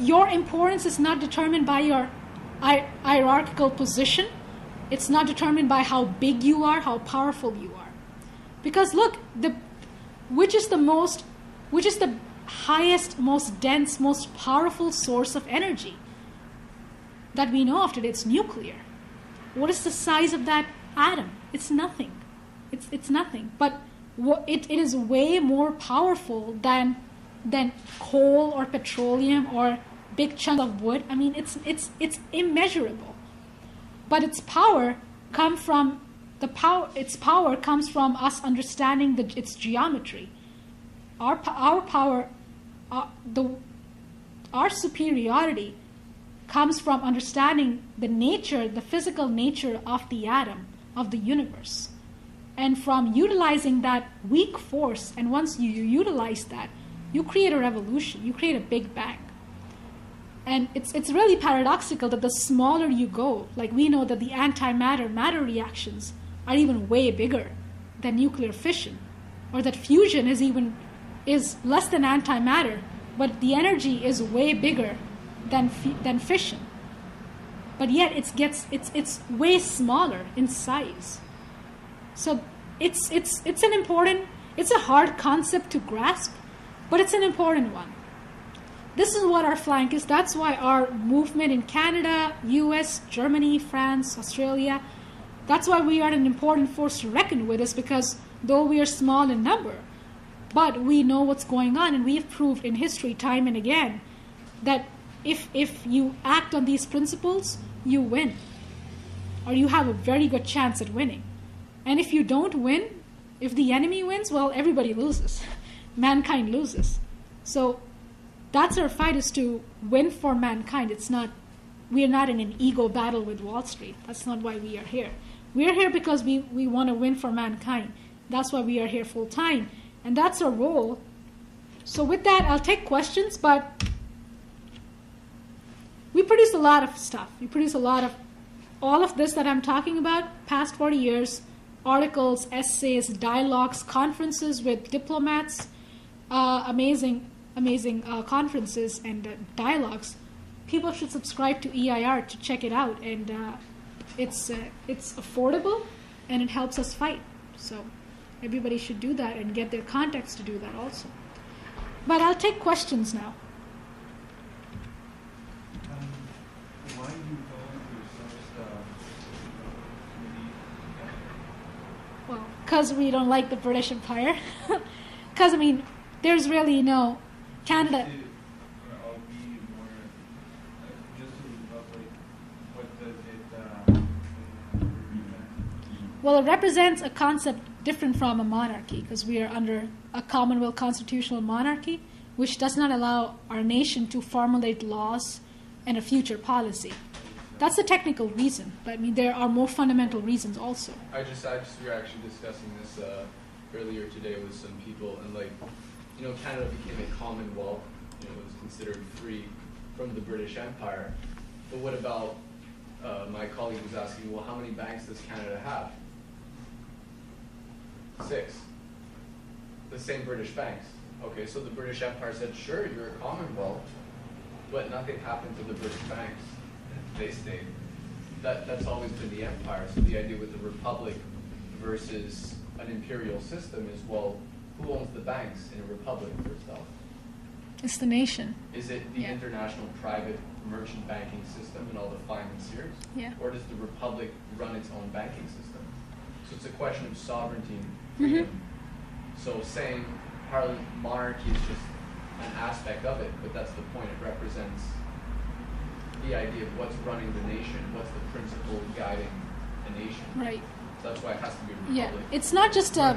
your importance is not determined by your hierarchical position. It's not determined by how big you are, how powerful you are. Because look, which is the highest, most dense, most powerful source of energy that we know of today? It's nuclear. What is the size of that atom? It's nothing. It's nothing. But it is way more powerful than coal or petroleum or big chunks of wood. I mean, it's immeasurable. But its power comes from us understanding its geometry. Our power, our superiority comes from understanding the physical nature of the atom, of the universe. And from utilizing that weak force, and once you utilize that, you create a revolution, you create a big bang. And it's really paradoxical that the smaller you go, like we know that the antimatter-matter reactions are even way bigger than nuclear fission, or that fusion is less than antimatter, but the energy is way bigger than fission. But yet it's way smaller in size. So it's a hard concept to grasp, but it's an important one. This is what our flank is. That's why our movement in Canada, US, Germany, France, Australia, that's why we are an important force to reckon with, is because though we are small in number, but we know what's going on, and we've proved in history time and again that if you act on these principles, you win, or you have a very good chance at winning. And if you don't win, if the enemy wins, well, everybody loses. Mankind loses. So that's our fight, is to win for mankind. We are not in an ego battle with Wall Street. That's not why we are here. We are here because we want to win for mankind. That's why we are here full time. And that's our role. So with that, I'll take questions, but we produce a lot of stuff. We produce a lot of all of this that I'm talking about, past 40 years, articles, essays, dialogues, conferences with diplomats, amazing conferences and dialogues. People should subscribe to EIR to check it out, and it's affordable and it helps us fight. So everybody should do that and get their contacts to do that also. But I'll take questions now. Why do you call yourself Well, because we don't like the British Empire. Because, I mean, there's really no Canada. Well, it represents a concept different from a monarchy, because we are under a Commonwealth constitutional monarchy, which does not allow our nation to formulate laws and a future policy. That's the technical reason, but I mean there are more fundamental reasons also. We were actually discussing this earlier today with some people, and Canada became a Commonwealth. It was considered free from the British Empire. But what about my colleague was asking? Well, how many banks does Canada have? 6. The same British banks. Okay, so the British Empire said, sure, you're a Commonwealth, but nothing happened to the British banks. They stayed. That's always been the empire. So the idea with the republic versus an imperial system is, well, who owns the banks in a republic, first off? It's the nation. Is it the international private merchant banking system and all the financiers? Yeah. Or does the republic run its own banking system? So it's a question of sovereignty and freedom. Mm-hmm. So saying monarchy is just an aspect of it, but that's the point. It represents the idea of what's running the nation, what's the principle guiding a nation. Right. So that's why it has to be a republic. Yeah, it's not just Can a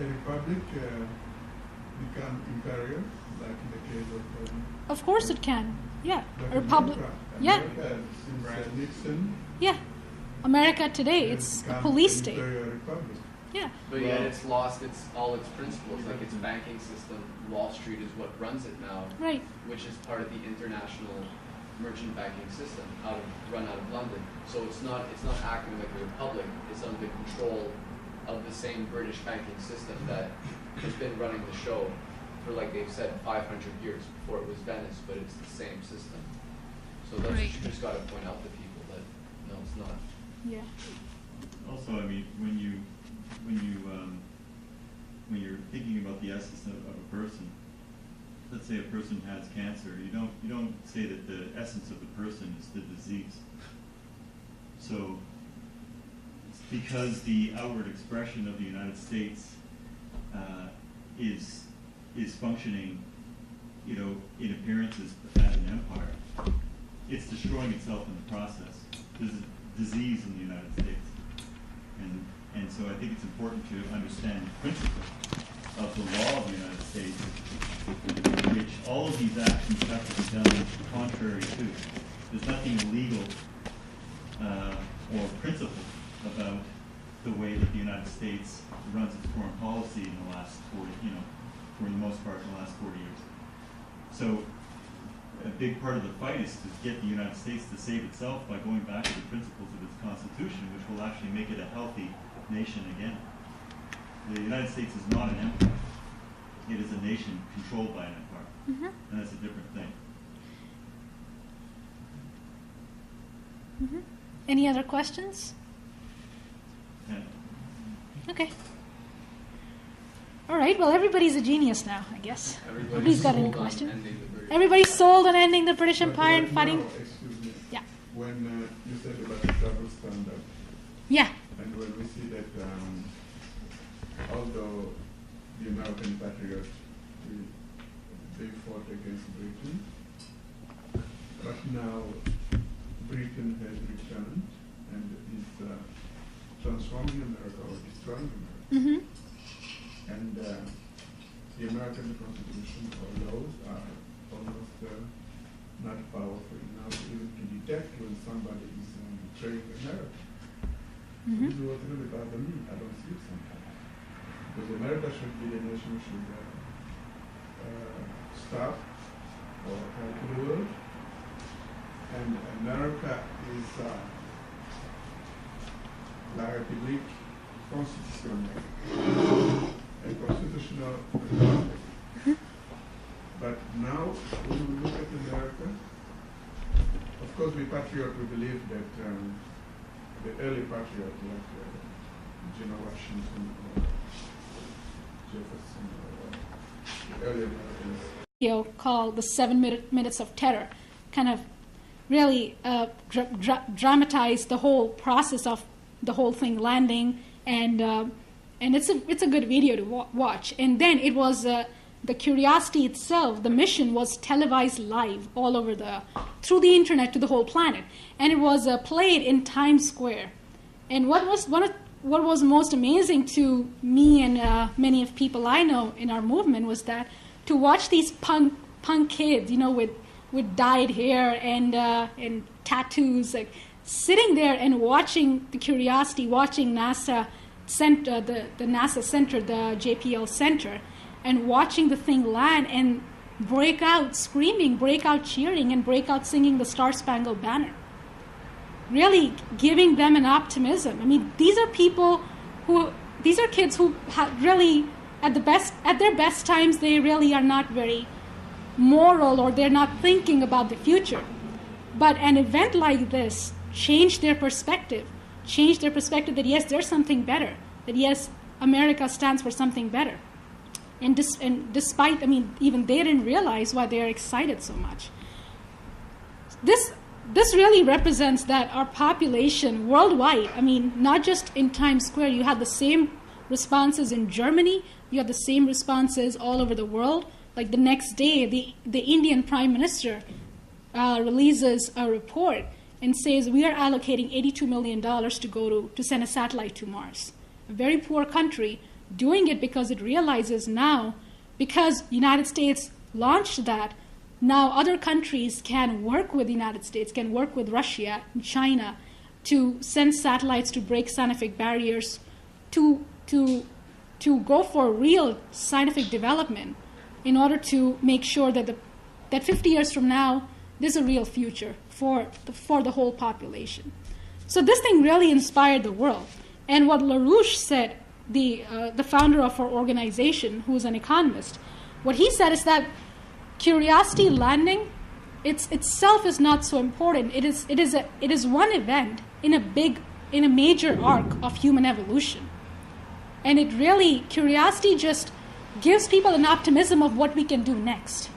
republic become imperial, like in the case of? Of course it can. Yeah, Like a republic. Yeah. America, since Nixon. Yeah, America today, it's a police state. Imperial republic. Yeah. But yet it's lost all its principles, like its banking system. Wall Street is what runs it now, Right. which is part of the international merchant banking system, run out of London. So it's not acting like a republic. It's under the control of the same British banking system that has been running the show for, like they've said, 500 years. Before it was Venice, but it's the same system. So that's what you just got to point out to people that no, it's not. Yeah. Also, I mean, when you're thinking about the essence of a person, let's say a person has cancer, you don't say that the essence of the person is the disease. So it's because the outward expression of the United States is functioning, in appearances as an empire. It's destroying itself in the process. There's a disease in the United States. And so I think it's important to understand the principle of the law of the United States, which all of these actions have to be done contrary to. There's nothing illegal or principled about the way that the United States runs its foreign policy in the last 40, for the most part, in the last 40 years. So a big part of the fight is to get the United States to save itself by going back to the principles of its Constitution, which will actually make it a healthy nation again. The United States is not an empire. It is a nation controlled by an empire. Mm-hmm. And that's a different thing. Mm-hmm. Any other questions? Yeah. Okay. All right, well, everybody's a genius now, I guess. Nobody's got any questions. Everybody's sold on ending the British Empire and fighting. Now, excuse me. Yeah. When you said about the double standard, Yeah. and when we see that although the American patriots, they fought against Britain, but now Britain has returned and is transforming America or destroying America. Mm-hmm. And the American Constitution or laws are almost not powerful enough even to detect when somebody is betraying America. Mm-hmm. This is what really bothers me. I don't see it sometimes. Because America should be the nation who should stop or help the world. And America is la République constitutionnelle. A constitutional republic. But now, when we look at America, of course, we patriot, we believe that the early patriot, like General Washington or Jefferson, or the early Americans. Called the 7 minutes of terror, kind of really dramatized the whole process of the whole thing landing, and it's a good video to watch. And then it was the Curiosity itself, the mission was televised live all over through the internet to the whole planet, and it was played in Times Square. And what was most amazing to me and many of people I know in our movement was that to watch these punk kids, with dyed hair and tattoos, like sitting there and watching the Curiosity, watching NASA center, the NASA center, the JPL center, and watching the thing land and break out screaming, break out cheering, and break out singing the Star Spangled Banner. Really giving them an optimism. I mean, these are kids who have really, at their best times, they really are not very moral, or they're not thinking about the future. But an event like this changed their perspective. That yes, there's something better, that yes, America stands for something better. And despite, even they didn't realize why they're excited so much. This really represents that our population worldwide, not just in Times Square, you have the same responses in Germany, you have the same responses all over the world. Like the next day, the Indian Prime Minister releases a report and says we are allocating $82 million to send a satellite to Mars. A very poor country doing it because it realizes now, because the United States launched that, now other countries can work with the United States, can work with Russia and China to send satellites to break scientific barriers, to go for real scientific development in order to make sure that 50 years from now, there's a real future for the whole population. So this thing really inspired the world. And what LaRouche said the founder of our organization, who's an economist, what he said is that curiosity landing itself is not so important. It is one event in a major arc of human evolution. And curiosity just gives people an optimism of what we can do next,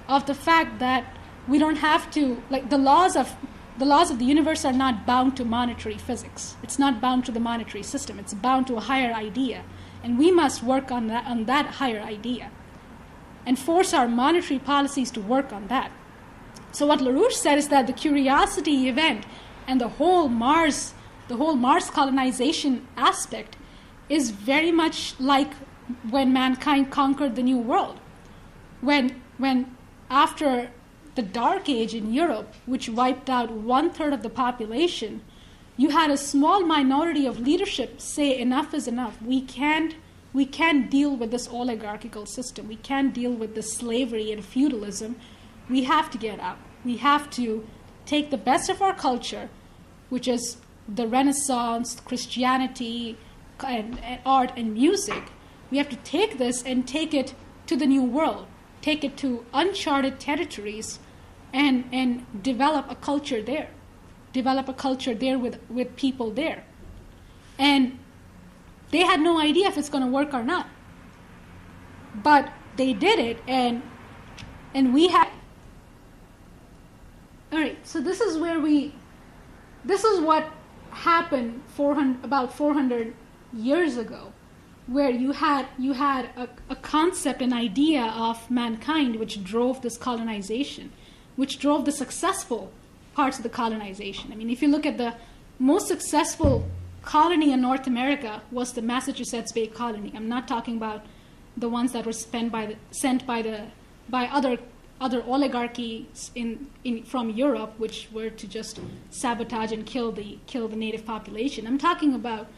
of the fact that we don't have to, like the laws of the universe are not bound to monetary physics. It's not bound to the monetary system. It's bound to a higher idea. And we must work on that higher idea and force our monetary policies to work on that. So what LaRouche said is that the curiosity event and the whole Mars colonization aspect is very much like when mankind conquered the New World. When after the Dark Age in Europe, which wiped out 1/3 of the population, you had a small minority of leadership say enough is enough. We can't deal with this oligarchical system. We can't deal with this slavery and feudalism. We have to get out. We have to take the best of our culture, which is the Renaissance, Christianity, and art and music. We have to take this and take it to the New World, take it to uncharted territories, and develop a culture there. Develop a culture there with people there. And they had no idea if it's going to work or not. But they did it, and we had... All right, so this is what happened about 400 years ago, where you had a concept, an idea of mankind which drove this colonization, which drove the successful parts of the colonization. I mean, if you look at the most successful colony in North America was the Massachusetts Bay Colony. I'm not talking about the ones that were sent by other oligarchies from Europe, which were to just sabotage and kill the native population. I'm talking about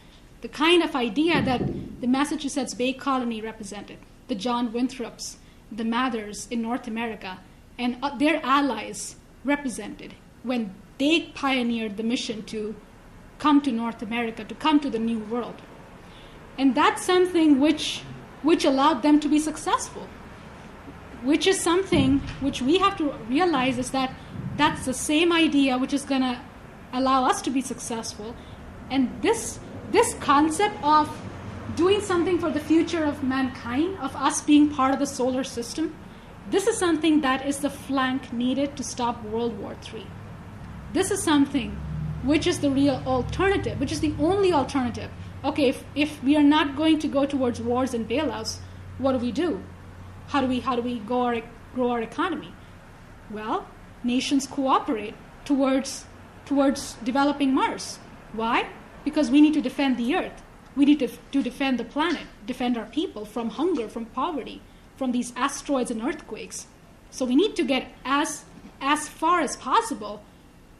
the kind of idea that the Massachusetts Bay Colony represented, the John Winthrops, the Mathers in North America, and their allies represented when they pioneered the mission to come to North America, to come to the New World. And that's something which allowed them to be successful, which is something which we have to realize is that that's the same idea which is going to allow us to be successful. And this concept of doing something for the future of mankind, of us being part of the solar system, this is something that is the flank needed to stop World War III. This is something which is the real alternative, which is the only alternative. Okay, if we are not going to go towards wars and bailouts, what do? How do we grow our economy? Well, nations cooperate towards developing Mars. Why? Because we need to defend the Earth. We need to defend the planet, defend our people from hunger, from poverty, from these asteroids and earthquakes. So we need to get as far as possible,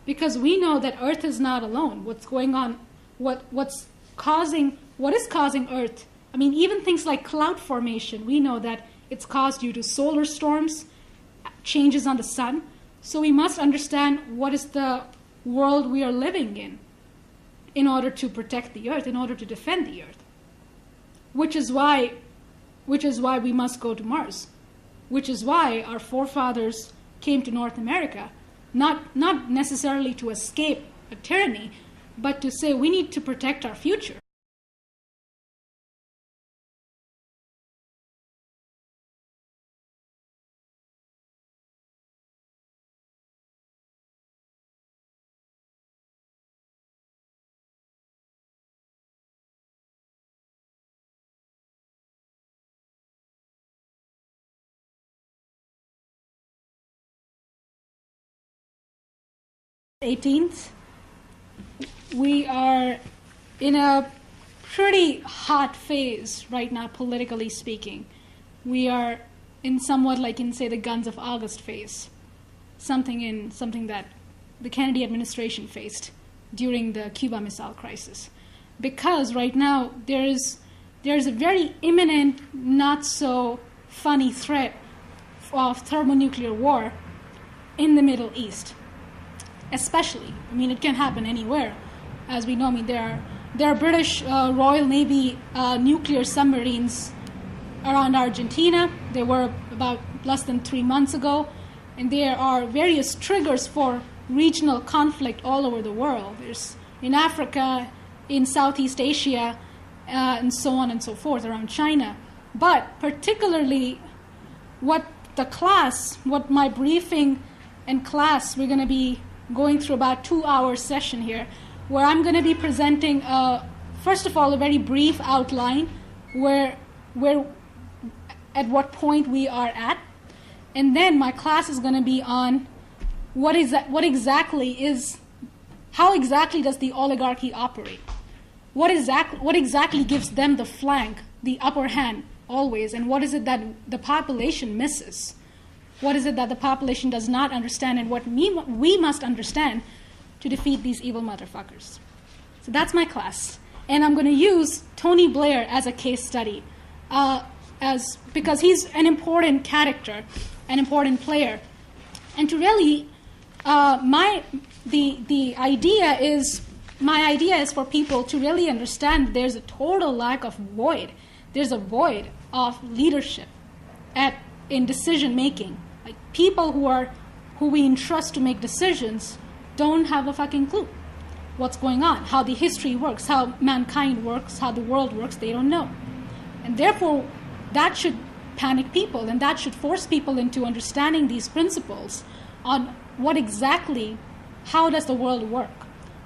because we know that Earth is not alone. What's going on? What is causing Earth? I mean, even things like cloud formation, we know that it's caused due to solar storms, changes on the sun. So we must understand what is the world we are living in order to protect the Earth, in order to defend the Earth. Which is why we must go to Mars. Which is why our forefathers came to North America, not necessarily to escape a tyranny, but to say we need to protect our future. We are in a pretty hot phase right now, politically speaking. We are in somewhat like in, say, the Guns of August phase, something that the Kennedy administration faced during the Cuba Missile Crisis. Because right now there's a very imminent, not so funny threat of thermonuclear war in the Middle East. Especially, I mean, it can happen anywhere. As we know, I mean, there are there are British Royal Navy nuclear submarines around Argentina. They were about less than 3 months ago. And there are various triggers for regional conflict all over the world. There's in Africa, in Southeast Asia, and so on and so forth around China. But particularly what my briefing and class, we're going to be going through about 2-hour session here, where I'm going to be presenting, first of all, a very brief outline where at what point we are at. And then my class is going to be on how exactly does the oligarchy operate? What exactly gives them the flank, the upper hand always, and what is it that the population misses? What is it that the population does not understand, and what we must understand to defeat these evil motherfuckers? So that's my class. And I'm going to use Tony Blair as a case study because he's an important character, an important player. And to really, my idea is for people to really understand there's a total lack of void. There's a void of leadership in decision making. Like people who we entrust to make decisions don't have a fucking clue what's going on, how the history works, how mankind works, how the world works. They don't know, and therefore that should panic people, and that should force people into understanding these principles on how does the world work,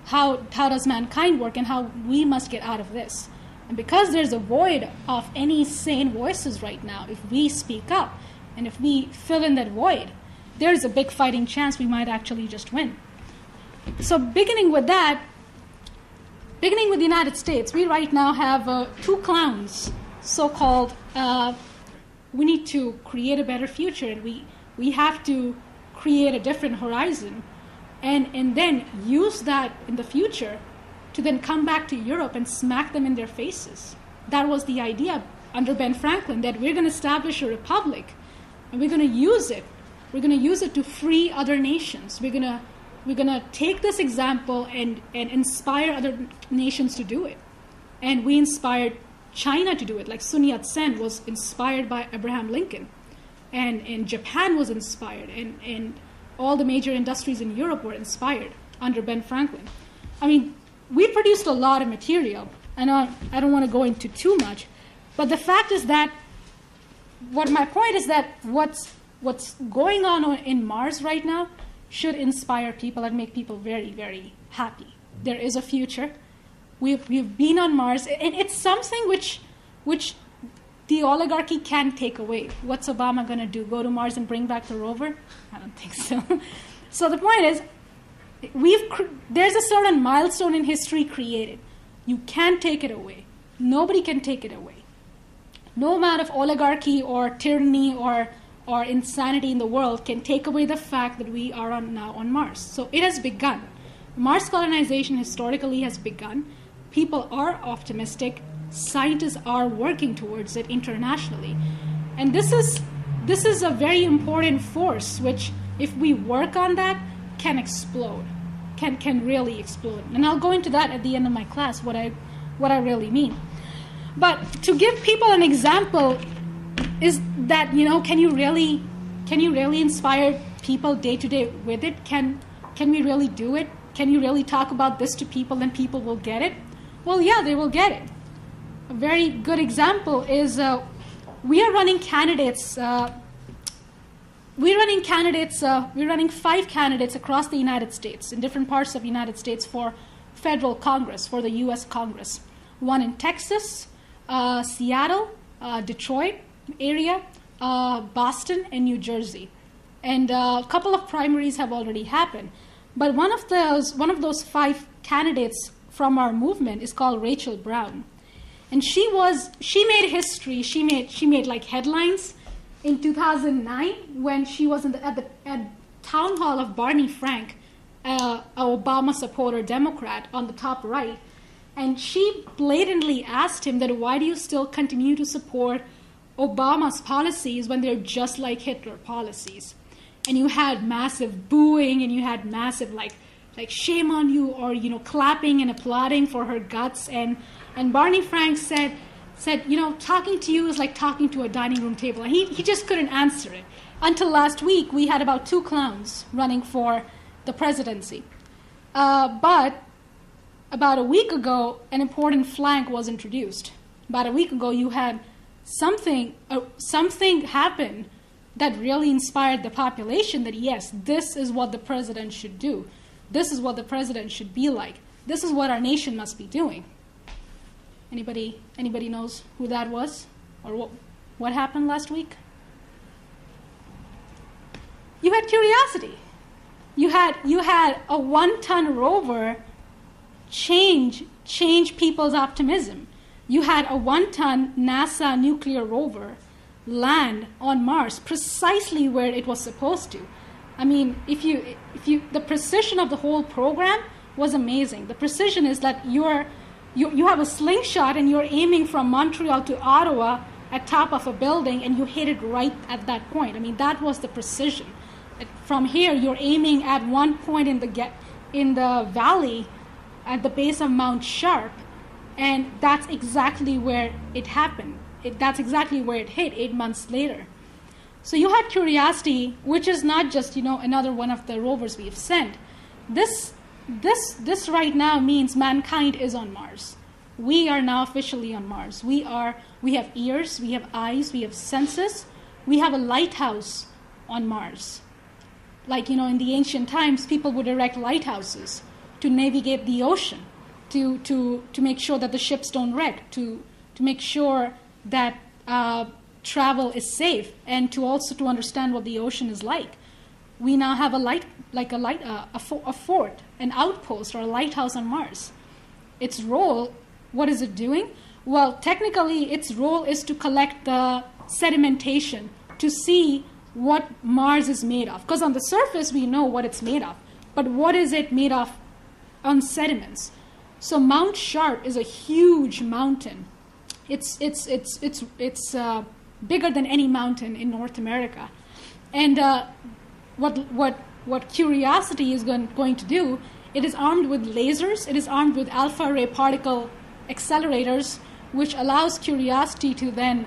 how does mankind work, and how we must get out of this. And because there's a void of any sane voices right now, if we speak up and if we fill in that void, there's a big fighting chance we might actually just win. So beginning with the United States, we right now have 2 clowns, so-called, we need to create a better future, and we have to create a different horizon, and then use that in the future to then come back to Europe and smack them in their faces. That was the idea under Ben Franklin, that we're going to establish a republic, and we're going to use it. We're going to use it to free other nations. We're going to take this example and inspire other nations to do it. And we inspired China to do it, like Sun Yat-sen was inspired by Abraham Lincoln. And Japan was inspired, and all the major industries in Europe were inspired under Ben Franklin. I mean, we produced a lot of material. I know I don't want to go into too much, but the fact is that my point is that what's going on in Mars right now should inspire people and make people very, very happy. There is a future. We've been on Mars, and it's something which the oligarchy can't take away. What's Obama going to do? Go to Mars and bring back the rover? I don't think so. So the point is, there's a certain milestone in history created. You can't take it away. Nobody can take it away. No amount of oligarchy or tyranny or insanity in the world can take away the fact that we are now on Mars. So it has begun. Mars colonization historically has begun. People are optimistic. Scientists are working towards it internationally. And this is a very important force which, if we work on that, can explode, can really explode. And I'll go into that at the end of my class, what I really mean. But to give people an example is that, can you really inspire people day to day with it? Can we really do it? Can you really talk about this to people and people will get it? Well, yeah, they will get it. A very good example is we are running candidates. We're running 5 candidates across the United States, in different parts of the United States, for federal Congress, for the U.S. Congress. One in Texas, Seattle, Detroit area, Boston, and New Jersey. And a couple of primaries have already happened. But one of those 5 candidates from our movement is called Rachel Brown. And she made history. She made like headlines in 2009 when she was at town hall of Barney Frank, an Obama supporter Democrat on the top right. And she blatantly asked him that, why do you still continue to support Obama's policies when they're just like Hitler policies? And you had massive booing, and you had massive like shame on you, or clapping and applauding for her guts. And Barney Frank said, talking to you is like talking to a dining room table. And he just couldn't answer it. Until last week, we had about 2 clowns running for the presidency. But about a week ago, an important flank was introduced. About a week ago, you had something happen that really inspired the population that, yes, this is what the president should do. This is what the president should be like. This is what our nation must be doing. Anybody knows who that was? Or what happened last week? You had curiosity. You had a 1-ton rover change people's optimism. You had a 1-ton NASA nuclear rover land on Mars precisely where it was supposed to. I mean, the precision of the whole program was amazing. The precision is that you have a slingshot and you're aiming from Montreal to Ottawa at top of a building and you hit it right at that point. I mean, that was the precision. From here, you're aiming at one point in the valley at the base of Mount Sharp, and that's exactly where it happened. That's exactly where it hit 8 months later. So you had Curiosity, which is not just another one of the rovers we've sent. This right now means mankind is on Mars. We are now officially on Mars. We have ears, we have eyes, we have senses. We have a lighthouse on Mars. Like in the ancient times, people would erect lighthouses to navigate the ocean, to make sure that the ships don't wreck, to make sure that travel is safe, and to understand what the ocean is like. We now have a fort, an outpost, or a lighthouse on Mars. Its role, what is it doing? Well, technically, its role is to collect the sedimentation, to see what Mars is made of. Because on the surface, we know what it's made of. But what is it made of on sediments? So Mount Sharp is a huge mountain. It's bigger than any mountain in North America. And what Curiosity is going to do, it is armed with lasers. It is armed with alpha ray particle accelerators, which allows Curiosity to then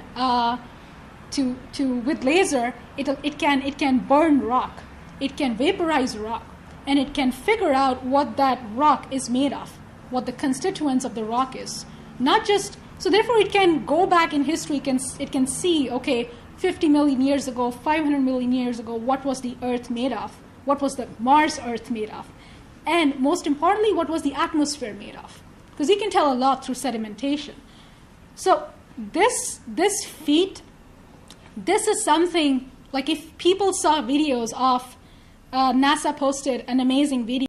with laser, it can burn rock, it can vaporize rock, and it can figure out what that rock is made of, what the constituents of the rock is. So therefore it can go back in history, it can see, okay, 50 million years ago, 500 million years ago, what was the Earth made of? What was the Mars Earth made of? And most importantly, what was the atmosphere made of? Because you can tell a lot through sedimentation. So this feat, this is something, like if people saw videos of, NASA posted an amazing video